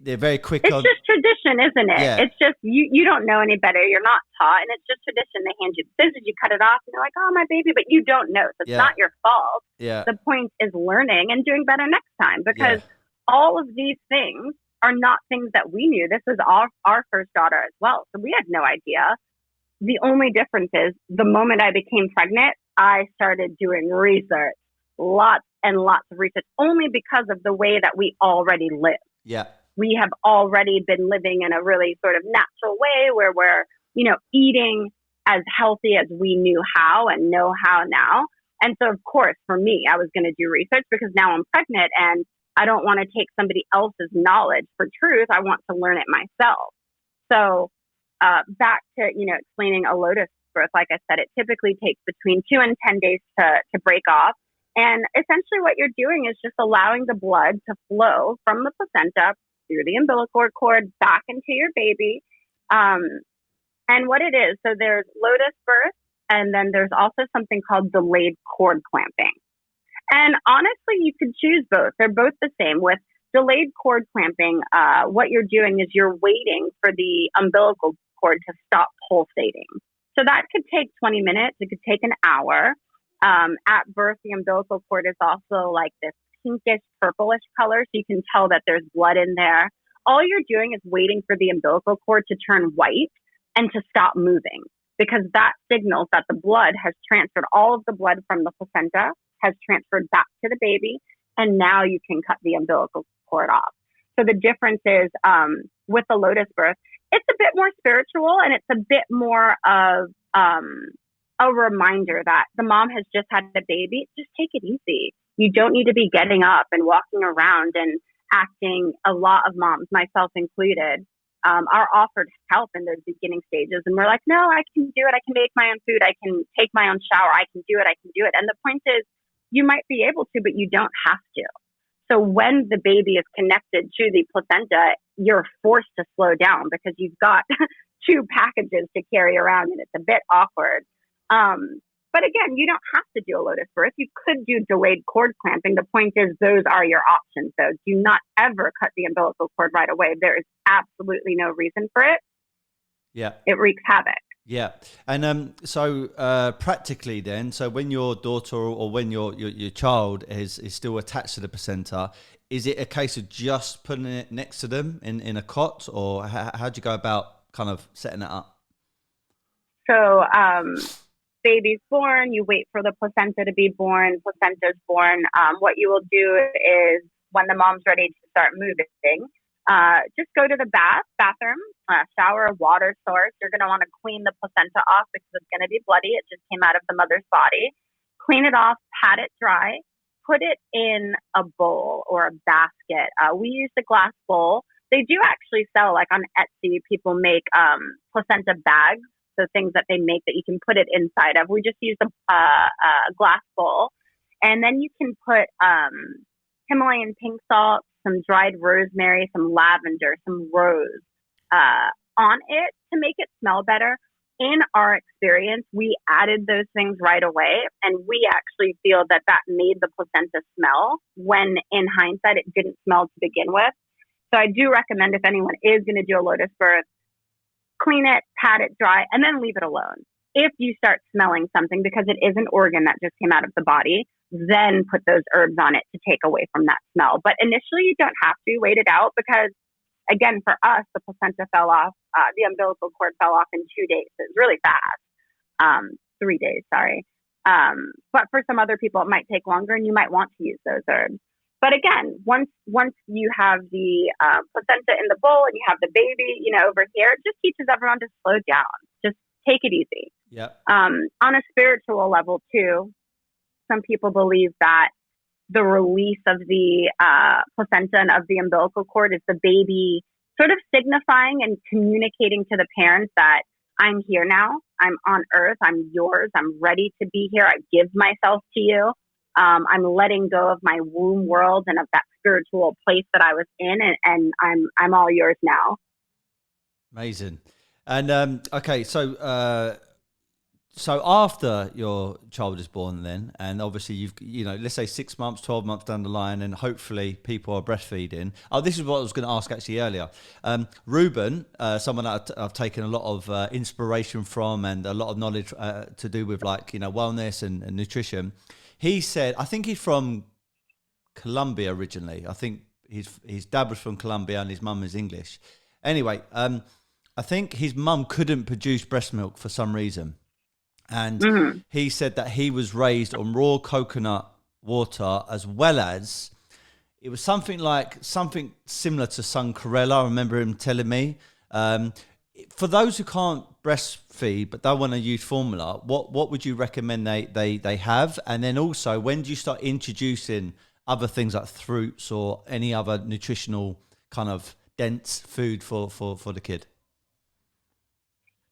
they're very quick. It's just tradition, isn't it? Yeah. It's just, you don't know any better. You're not taught. And it's just tradition. They hand you the scissors, you cut it off, and they're like, oh, my baby, but you don't know. So it's not your fault. Yeah. The point is learning and doing better next time, because all of these things are not things that we knew. This was our first daughter as well. So we had no idea. The only difference is the moment I became pregnant, I started doing research, lots and lots of research, only because of the way that we already live. Yeah. We have already been living in a really sort of natural way where we're, eating as healthy as we knew how and know how now. And so, of course, for me, I was going to do research because now I'm pregnant and I don't want to take somebody else's knowledge for truth. I want to learn it myself. So back to, explaining a lotus birth, like I said, it typically takes between 2 and 10 days to break off. And essentially what you're doing is just allowing the blood to flow from the placenta through the umbilical cord back into your baby. And what it is, so there's lotus birth, and then there's also something called delayed cord clamping. And honestly, you could choose both. They're both the same. With delayed cord clamping, what you're doing is you're waiting for the umbilical cord to stop pulsating. So that could take 20 minutes. It could take an hour. At birth, the umbilical cord is also like this pinkish, purplish color, so you can tell that there's blood in there. All you're doing is waiting for the umbilical cord to turn white and to stop moving, because that signals that the blood has transferred. All of the blood from the placenta has transferred back to the baby, and now you can cut the umbilical cord off. So the difference is with the lotus birth, it's a bit more spiritual, and it's a bit more of a reminder that the mom has just had a baby. Just take it easy. You don't need to be getting up and walking around and acting. A lot of moms, myself included, are offered help in those beginning stages. And we're like, no, I can do it. I can make my own food. I can take my own shower. I can do it. I can do it. And the point is, you might be able to, but you don't have to. So when the baby is connected to the placenta, you're forced to slow down because you've got 2 packages to carry around, and it's a bit awkward. But again, you don't have to do a lotus birth. You could do delayed cord clamping. The point is, those are your options, though. Do not ever cut the umbilical cord right away. There is absolutely no reason for it. Yeah. It wreaks havoc. Yeah. And so practically then, so when your daughter or when your child is still attached to the placenta, is it a case of just putting it next to them in a cot, or how do you go about kind of setting it up? So baby's born, you wait for the placenta to be born, placenta's born. What you will do is when the mom's ready to start moving, just go to the bathroom, shower, water source. You're going to want to clean the placenta off because it's going to be bloody. It just came out of the mother's body. Clean it off, pat it dry, put it in a bowl or a basket. We use a glass bowl. They do actually sell, like on Etsy, people make placenta bags. So things that they make that you can put it inside of. We just use a glass bowl. And then you can put Himalayan pink salt, some dried rosemary, some lavender, some rose on it to make it smell better. In our experience, we added those things right away. And we actually feel that made the placenta smell when in hindsight, it didn't smell to begin with. So I do recommend, if anyone is going to do a lotus birth, clean it, pat it dry, and then leave it alone. If you start smelling something, because it is an organ that just came out of the body, then put those herbs on it to take away from that smell. But initially, you don't have to wait it out because, again, for us, the placenta fell off, the umbilical cord fell off in 2 days. It was really fast. 3 days, sorry. But for some other people, it might take longer, and you might want to use those herbs. But again, once you have the placenta in the bowl and you have the baby, over here, it just teaches everyone to slow down. Just take it easy. Yeah. On a spiritual level too, some people believe that the release of the placenta and of the umbilical cord is the baby sort of signifying and communicating to the parents that I'm here now. I'm on earth. I'm yours. I'm ready to be here. I give myself to you. I'm letting go of my womb world and of that spiritual place that I was in, and I'm all yours now. Amazing. And okay, so after your child is born, then, and obviously let's say 6 months, 12 months down the line, and hopefully people are breastfeeding. Oh, this is what I was going to ask actually earlier. Ruben, someone that I've taken a lot of inspiration from and a lot of knowledge to do with wellness and nutrition. He said, I think he's from Colombia originally. I think his dad was from Colombia and his mum is English. Anyway, I think his mum couldn't produce breast milk for some reason. And he said that he was raised on raw coconut water, as well as it was something similar to Suncorella. I remember him telling me. For those who can't breastfeed but don't want to use formula, what would you recommend they have? And then also, when do you start introducing other things like fruits or any other nutritional kind of dense food for the kid?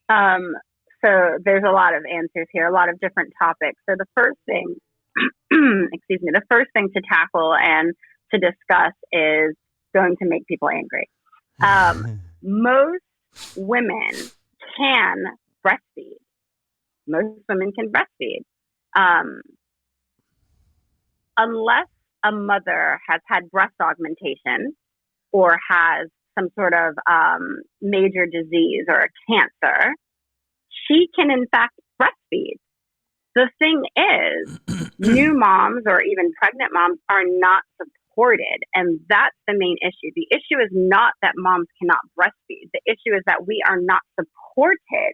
So there's a lot of answers here, a lot of different topics. So the first thing, the first thing to tackle and to discuss is going to make people angry. Most women can breastfeed. Most women can breastfeed. Unless a mother has had breast augmentation or has some sort of major disease or a cancer, she can in fact breastfeed. The thing is, new moms or even pregnant moms are not supported, and that's the main issue. The issue is not that moms cannot breastfeed. The issue is that we are not supported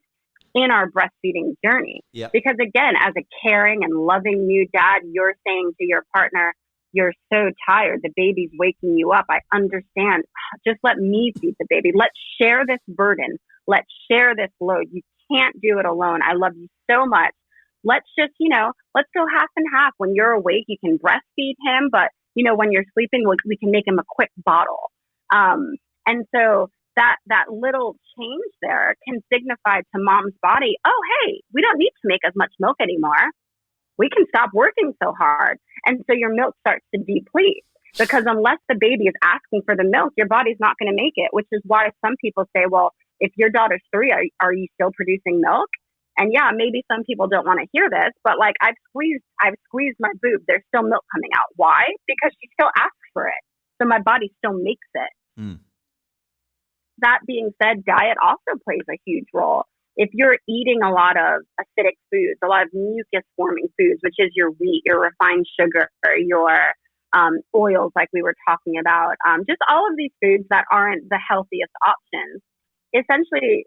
in our breastfeeding journey. Yep. Because again, as a caring and loving new dad, you're saying to your partner, you're so tired, the baby's waking you up. I understand. Just let me feed the baby. Let's share this burden. Let's share this load. You can't do it alone. I love you so much. Let's just, let's go half and half. When you're awake, you can breastfeed him, but when you're sleeping, we can make him a quick bottle. And so that little change there can signify to mom's body, oh, hey, we don't need to make as much milk anymore. We can stop working so hard. And so your milk starts to deplete, because unless the baby is asking for the milk, your body's not going to make it, which is why some people say, well, if your daughter's 3, are you still producing milk? And yeah, maybe some people don't want to hear this, but I've squeezed my boob. There's still milk coming out. Why? Because she still asks for it. So my body still makes it. Mm. That being said, diet also plays a huge role. If you're eating a lot of acidic foods, a lot of mucus forming foods, which is your wheat, your refined sugar, your oils, like we were talking about, just all of these foods that aren't the healthiest options. Essentially,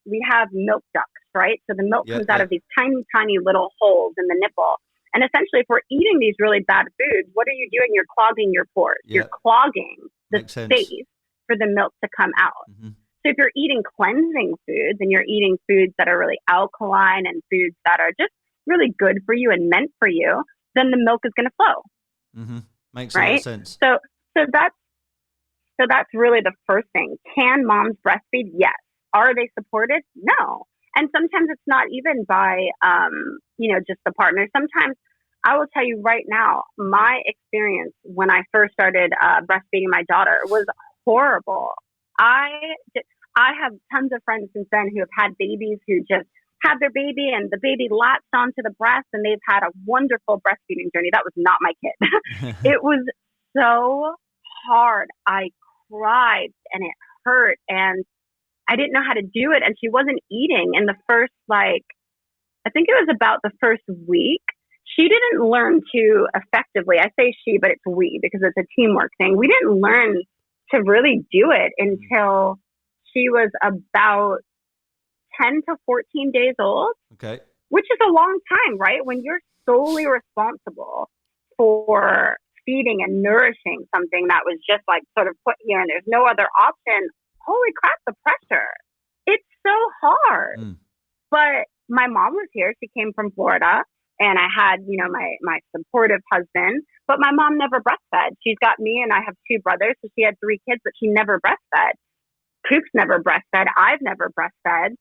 we have milk ducts, right? So the milk comes out of these tiny, tiny little holes in the nipple. And essentially, if we're eating these really bad foods, what are you doing? You're clogging your pores. Yeah. You're clogging the space for the milk to come out. Mm-hmm. So if you're eating cleansing foods and you're eating foods that are really alkaline and foods that are just really good for you and meant for you, then the milk is going to flow. Mm-hmm. Makes a lot of sense. So that's really the first thing. Can moms breastfeed? Yes. Are they supported? No. And sometimes it's not even by, just the partner. Sometimes I will tell you right now, my experience when I first started breastfeeding my daughter was horrible. I have tons of friends since then who have had babies who just had their baby and the baby latched onto the breast and they've had a wonderful breastfeeding journey. That was not my kid. It was so hard. I cried and it hurt and I didn't know how to do it. And she wasn't eating in the first, I think it was about the first week. She didn't learn to effectively, I say she, but it's we because it's a teamwork thing. We didn't learn to really do it until she was about 10 to 14 days old. Okay. Which is a long time, right? When you're solely responsible for feeding and nourishing something that was just sort of put here and there's no other option. Holy crap, the pressure. It's so hard. Mm. But my mom was here. She came from Florida and I had, my supportive husband, but my mom never breastfed. She's got me and I have 2 brothers. So she had 3 kids, but she never breastfed. Coop's never breastfed. I've never breastfed.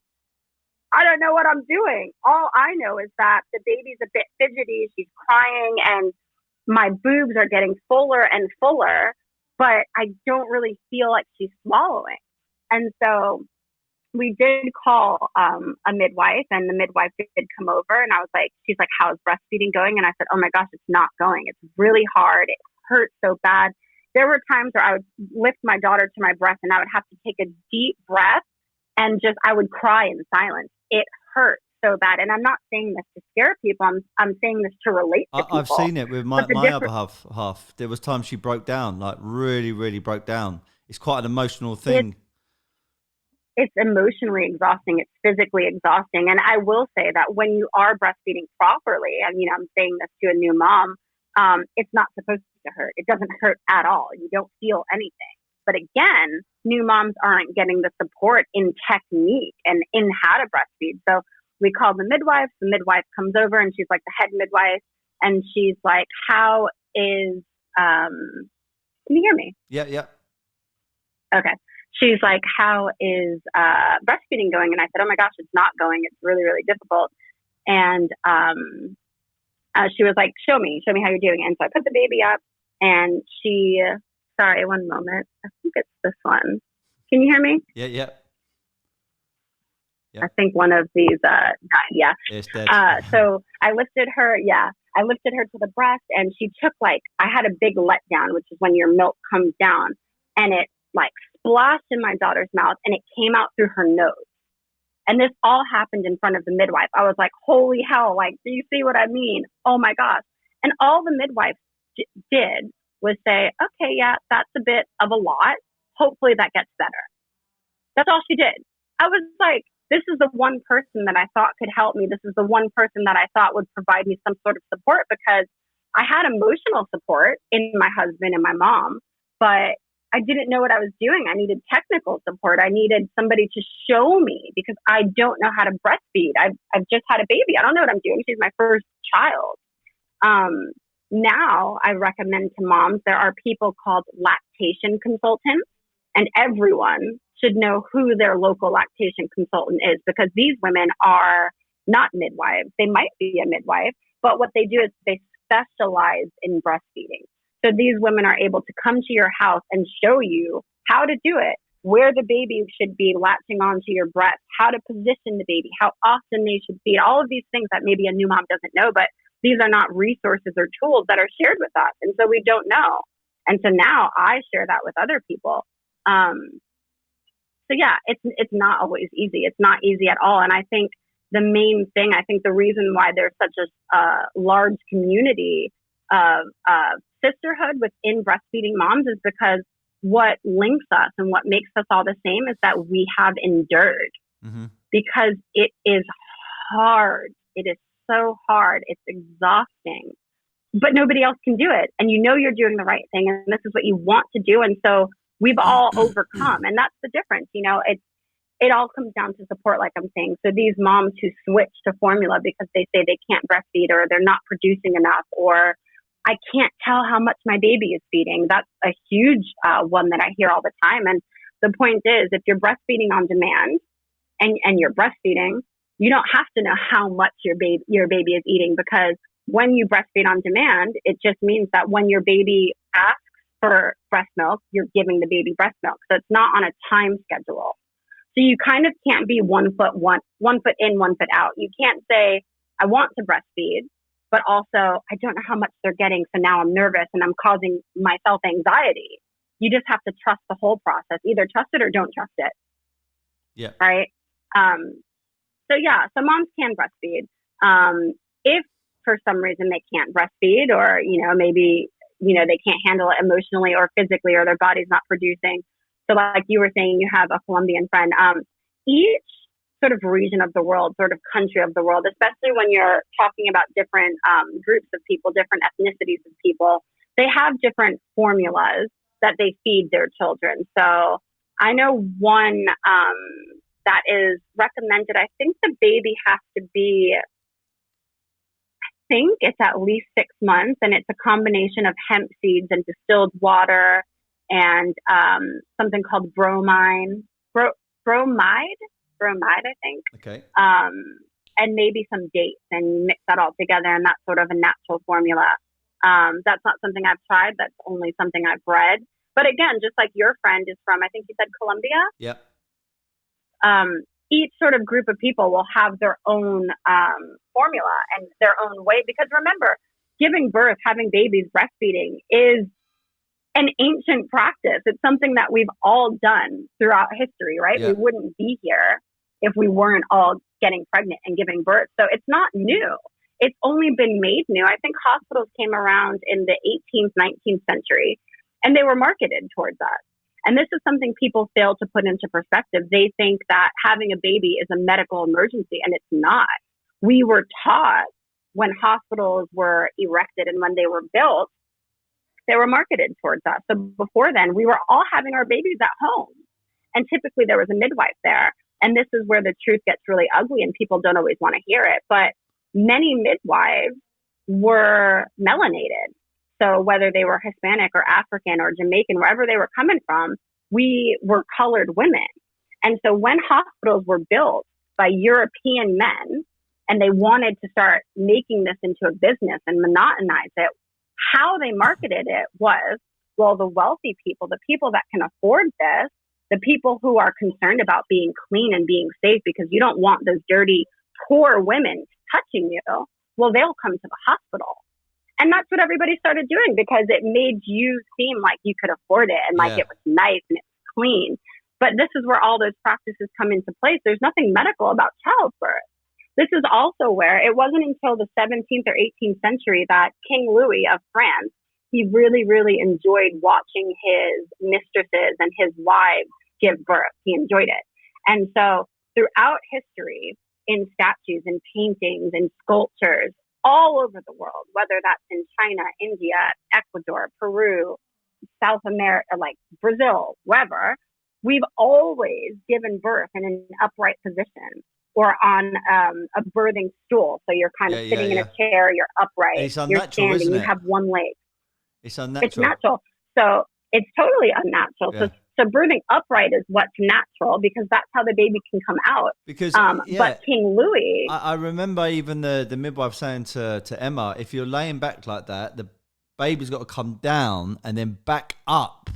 I don't know what I'm doing. All I know is that the baby's a bit fidgety. She's crying and my boobs are getting fuller and fuller, but I don't really feel like she's swallowing. And so we did call a midwife, and the midwife did come over, and I was like, she's like, how's breastfeeding going? And I said, oh my gosh, it's not going. It's really hard. It hurts so bad. There were times where I would lift my daughter to my breast and I would have to take a deep breath and I would cry in silence. It hurt so bad. And I'm not saying this to scare people. I'm saying this to relate to people. I've seen it with my other half. There was times she broke down, like really, really broke down. It's quite an emotional thing. It's emotionally exhausting. It's physically exhausting. And I will say that when you are breastfeeding properly, and I'm saying this to a new mom, it's not supposed to hurt. It doesn't hurt at all. You don't feel anything. But again, new moms aren't getting the support in technique and in how to breastfeed. So we call the midwife. The midwife comes over and she's like the head midwife. And she's like, how is, can you hear me? Yeah. Okay. She's like, how is breastfeeding going? And I said, oh my gosh, it's not going. It's really, really difficult. And she was like, show me how you're doing. And so I put the baby up and sorry, one moment. I think it's this one. Can you hear me? Yeah. I think one of these, yeah. It's dead. So I lifted her to the breast and she took I had a big letdown, which is when your milk comes down and it splashed in my daughter's mouth and it came out through her nose. And this all happened in front of the midwife. I was like, holy hell, do you see what I mean? Oh my gosh. And all the midwife did was say, okay, yeah, that's a bit of a lot. Hopefully that gets better. That's all she did. I was like, this is the one person that I thought could help me. This is the one person that I thought would provide me some sort of support, because I had emotional support in my husband and my mom, but I didn't know what I was doing. I needed technical support. I needed somebody to show me, because I don't know how to breastfeed. I've just had a baby. I don't know what I'm doing. She's my first child. Now I recommend to moms, there are people called lactation consultants, and everyone should know who their local lactation consultant is, because these women are not midwives. They might be a midwife, but what they do is they specialize in breastfeeding. So these women are able to come to your house and show you how to do it, where the baby should be latching onto your breast, how to position the baby, how often they should feed, all of these things that maybe a new mom doesn't know, but these are not resources or tools that are shared with us. And so we don't know. And so now I share that with other people. So yeah, it's not always easy. It's not easy at all. And I think the main thing, the reason why there's such a large community of sisterhood within breastfeeding moms is because what links us and what makes us all the same is that we have endured. Mm-hmm. Because it is hard. It is so hard. It's exhausting, but nobody else can do it. And you're doing the right thing, and this is what you want to do. And so we've all overcome, and that's the difference. It all comes down to support, like I'm saying. So these moms who switch to formula because they say they can't breastfeed, or they're not producing enough, or I can't tell how much my baby is feeding. That's a huge one that I hear all the time. And the point is, if you're breastfeeding on demand and you're breastfeeding, you don't have to know how much your baby is eating, because when you breastfeed on demand, it just means that when your baby asks for breast milk, you're giving the baby breast milk. So it's not on a time schedule. So you kind of can't be one foot in, 1 foot out. You can't say, I want to breastfeed, but also I don't know how much they're getting, so now I'm nervous and I'm causing myself anxiety. You just have to trust the whole process. Either trust it or don't trust it. Yeah. Right? So moms can breastfeed. If for some reason they can't breastfeed, or, maybe, they can't handle it emotionally or physically, or their body's not producing. So like you were saying, you have a Colombian friend. Each sort of region of the world, sort of country of the world, especially when you're talking about different groups of people, different ethnicities of people, they have different formulas that they feed their children. So I know one that is recommended. I think the baby has to be, it's at least 6 months, and it's a combination of hemp seeds and distilled water and something called bromine. bromide, I think. Okay. And maybe some dates and mix that all together, and that's sort of a natural formula. That's not something I've tried. That's only something I've read. But again, just like your friend is from, I think you said Colombia. Yep. Each sort of group of people will have their own formula and their own way. Because remember, giving birth, having babies, breastfeeding is an ancient practice. It's something that we've all done throughout history, right? Yep. We wouldn't be here if we weren't all getting pregnant and giving birth. So it's not new. It's only been made new. I think hospitals came around in the 18th, 19th century, and they were marketed towards us. And this is something people fail to put into perspective. They think that having a baby is a medical emergency, and it's not. We were taught when hospitals were erected and when they were built, they were marketed towards us. So before then, we were all having our babies at home. And typically there was a midwife there. And this is where the truth gets really ugly and people don't always want to hear it. But many midwives were melanated. So whether they were Hispanic or African or Jamaican, wherever they were coming from, we were colored women. And so when hospitals were built by European men and they wanted to start making this into a business and monetize it, how they marketed it was, well, the wealthy people, the people that can afford this, the people who are concerned about being clean and being safe because you don't want those dirty, poor women touching you, well, they'll come to the hospital. And that's what everybody started doing because it made you seem like you could afford it and like it was nice and it was clean. But this is where all those practices come into place. There's nothing medical about childbirth. This is also where it wasn't until the 17th or 18th century that King Louis of France, he really, really enjoyed watching his mistresses and his wives give birth. He enjoyed it. And so throughout history, in statues and paintings and sculptures all over the world, whether that's in China, India, Ecuador, Peru, South America, like Brazil, wherever, we've always given birth in an upright position or on a birthing stool. So you're kind of sitting in a chair, you're upright, it's unnatural, you're standing, isn't it? you have one leg. It's unnatural. It's natural. So it's totally unnatural. Yeah. So birthing upright is what's natural because that's how the baby can come out. Because but King Louis, I remember even the midwife saying to Emma, if you're laying back like that, the baby's got to come down and then back up,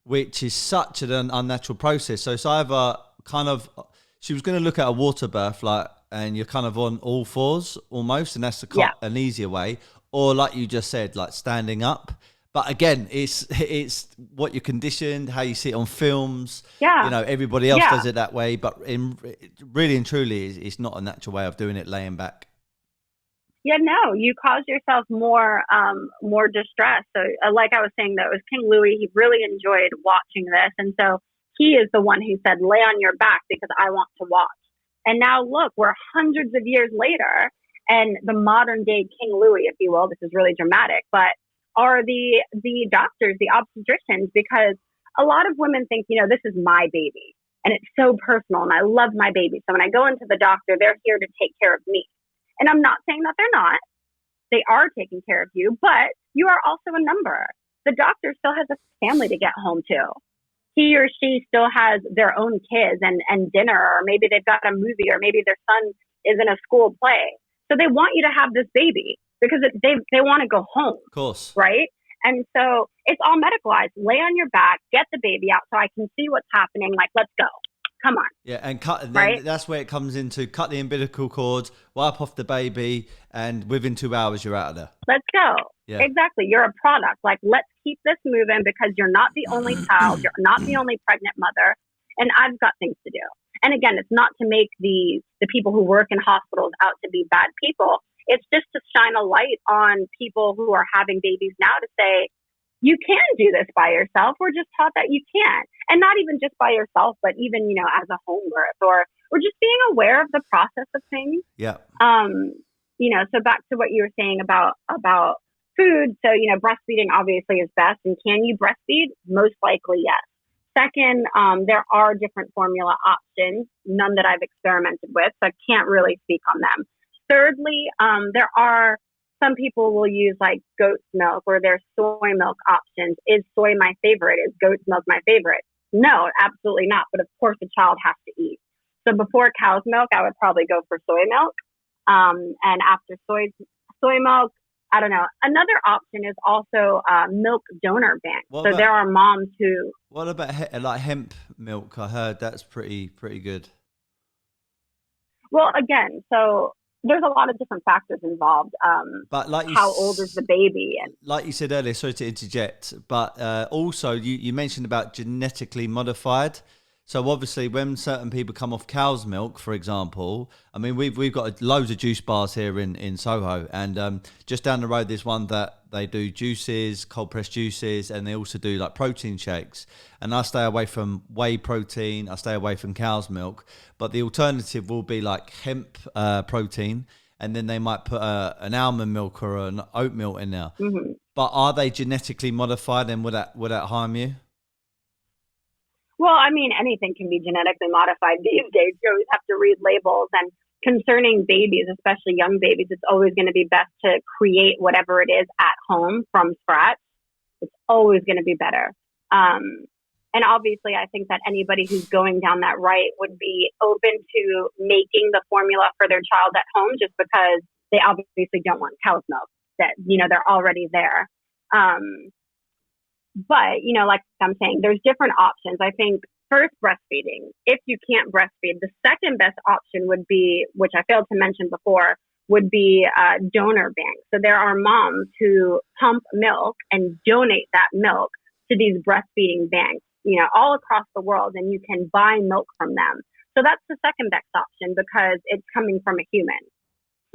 which is such an unnatural process. So it's either kind of, she was going to look at a water birth, like, and you're kind of on all fours almost, and that's an easier way, or like you just said, like standing up. But again, it's what you're conditioned, how you see it on films. Yeah. You know, everybody else does it that way, but really and truly, it's not a natural way of doing it, laying back. Yeah, no, you cause yourself more distress. So like I was saying, that was King Louis. He really enjoyed watching this. And so he is the one who said, lay on your back because I want to watch. And now look, we're hundreds of years later and the modern day King Louis, if you will, this is really dramatic, but are the doctors, the obstetricians, because a lot of women think, you know, this is my baby and it's so personal and I love my baby. So when I go into the doctor, they're here to take care of me. And I'm not saying that they're not. They are taking care of you, but you are also a number. The doctor still has a family to get home to. He or she still has their own kids and dinner, or maybe they've got a movie, or maybe their son is in a school play. So they want you to have this baby because they want to go home. Of course. Right? And so it's all medicalized. Lay on your back, get the baby out so I can see what's happening. Like, let's go. Come on. Yeah, and cut. Right? That's where it comes into cut the umbilical cord, wipe off the baby, and within 2 hours you're out of there. Let's go. Yeah. Exactly. You're a product. Like, let's keep this moving because you're not the only child. You're not the only pregnant mother. And I've got things to do. And again, it's not to make the people who work in hospitals out to be bad people. It's just to shine a light on people who are having babies now to say, you can do this by yourself. We're just taught that you can't. And not even just by yourself, but even, you know, as a home birth or just being aware of the process of things. Yeah. You know, so back to what you were saying about food. So, you know, breastfeeding obviously is best. And can you breastfeed? Most likely, yes. Second, there are different formula options, none that I've experimented with, so I can't really speak on them. Thirdly, there are some people will use like goat's milk or their soy milk options. Is soy my favorite? Is goat's milk my favorite? No, absolutely not. But of course, a child has to eat. So before cow's milk, I would probably go for soy milk. And after soy milk, I don't know. Another option is also milk donor banks. What So about there are moms who. what about like hemp milk? I heard that's pretty good. Well, again, so there's a lot of different factors involved. But How old is the baby? And like you said earlier, sorry to interject, but also you mentioned about genetically modified. So obviously, when certain people come off cow's milk, for example, I mean we've got loads of juice bars here in Soho, and just down the road there's one that they do juices, cold pressed juices, and they also do like protein shakes. And I stay away from whey protein, I stay away from cow's milk, but the alternative will be like hemp protein, and then they might put an almond milk or an oat milk in there. mm-hmm. But are they genetically modified, and would that harm you? Well, I mean, anything can be genetically modified these days. You always have to read labels. And concerning babies, especially young babies, it's always going to be best to create whatever it is at home from scratch. It's always going to be better. And obviously, I think that anybody who's going down that route would be open to making the formula for their child at home, just because they obviously don't want cow's milk. That, they're already there. But, like I'm saying, there's different options. I think first, breastfeeding. If you can't breastfeed, the second best option would be, which I failed to mention before, would be donor banks. So there are moms who pump milk and donate that milk to these breastfeeding banks, all across the world, and you can buy milk from them. So that's the second best option because it's coming from a human.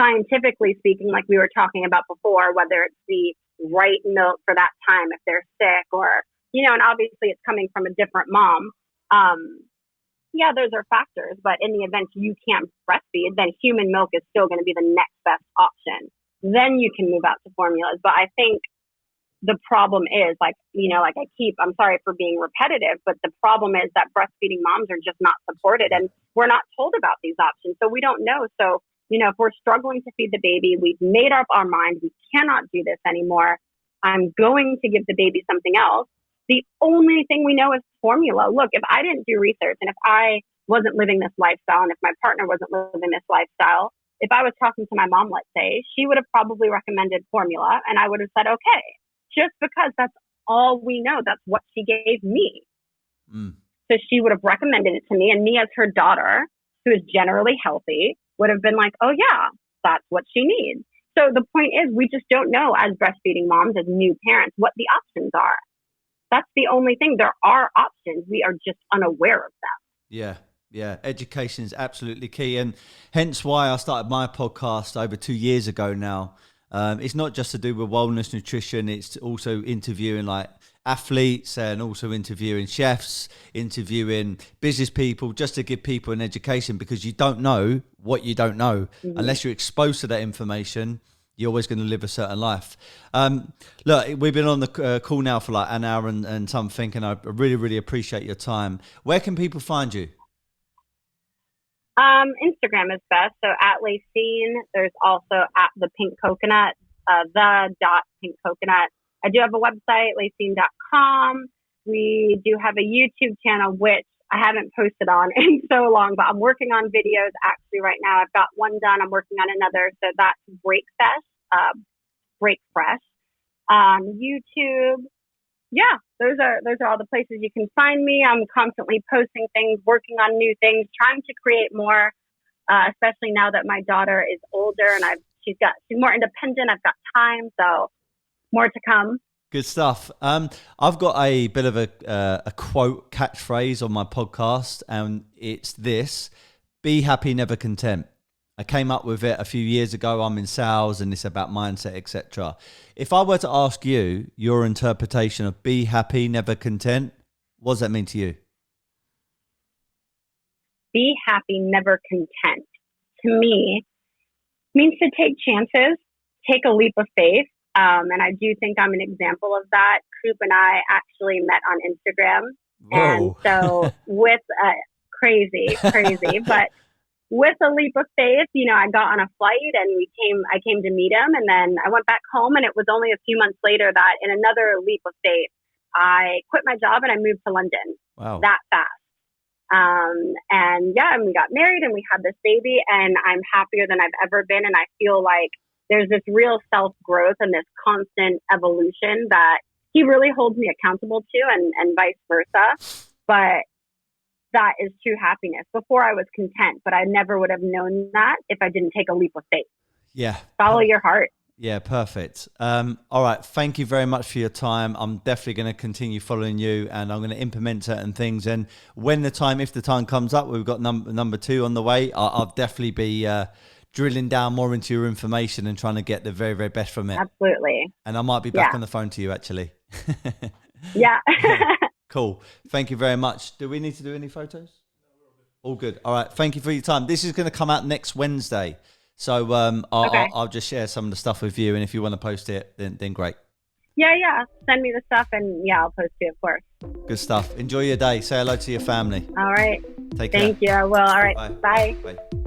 Scientifically speaking, like we were talking about before, whether it's the right milk for that time if they're sick or, and obviously it's coming from a different mom. Yeah, those are factors, but in the event you can't breastfeed, then human milk is still going to be the next best option. Then you can move out to formulas. But I think the problem is I'm sorry for being repetitive, but the problem is that breastfeeding moms are just not supported and we're not told about these options. So we don't know. So, if we're struggling to feed the baby, we've made up our mind, we cannot do this anymore. I'm going to give the baby something else. The only thing we know is formula. Look, if I didn't do research and if I wasn't living this lifestyle and if my partner wasn't living this lifestyle, if I was talking to my mom, let's say, she would have probably recommended formula and I would have said, okay, just because that's all we know. That's what she gave me. So she would have recommended it to me, and me as her daughter, who is generally healthy, would have been like, oh yeah, that's what she needs. So the point is, we just don't know as breastfeeding moms, as new parents, what the options are. That's the only thing. There are options. We are just unaware of them. Yeah. Education is absolutely key. And hence why I started my podcast over 2 years ago now. It's not just to do with wellness, nutrition. It's also interviewing like athletes and also interviewing chefs, interviewing business people, just to give people an education, because you don't know what you don't know. Unless you're exposed to that information, you're always going to live a certain life. Look, we've been on the call now for like an hour and something, and I really, really appreciate your time. Where can people find you? Instagram is best. So at Laceinne, there's also at the Pink Coconut, the.Pink Coconut. I do have a website, Laceinne.com. We do have a YouTube channel, which I haven't posted on in so long, but I'm working on videos actually right now. I've got one done. I'm working on another. So that's Break Fresh on YouTube. Yeah, those are all the places you can find me. I'm constantly posting things, working on new things, trying to create more, especially now that my daughter is older and she's more independent. I've got time, so more to come. Good stuff. I've got a bit of a quote catchphrase on my podcast, and it's this: be happy, never content. I came up with it a few years ago. I'm in sales and it's about mindset, etc. If I were to ask you your interpretation of be happy, never content, what does that mean to you? Be happy, never content, to me, means to take chances, take a leap of faith. And I do think I'm an example of that. Coop and I actually met on Instagram. Whoa. And so with crazy, but with a leap of faith, I got on a flight and I came to meet him, and then I went back home, and it was only a few months later that in another leap of faith, I quit my job and I moved to London. Wow. That fast. And we got married and we had this baby, and I'm happier than I've ever been. And I feel like there's this real self-growth and this constant evolution that he really holds me accountable to, and vice versa. But that is true happiness. Before I was content, but I never would have known that if I didn't take a leap of faith. Yeah. Follow your heart. Yeah, perfect. All right. Thank you very much for your time. I'm definitely going to continue following you, and I'm going to implement certain things. And if the time comes up, we've got number 2 on the way. I'll definitely be drilling down more into your information and trying to get the very, very best from it. Absolutely. And I might be back on the phone to you, actually. Yeah. Cool. Thank you very much. Do we need to do any photos? All good. All right. Thank you for your time. This is going to come out next Wednesday. So I'll just share some of the stuff with you. And if you want to post it, then great. Yeah. Send me the stuff and I'll post it, of course. Good stuff. Enjoy your day. Say hello to your family. All right. Take care. Thank you. I will. All right. Bye. Bye.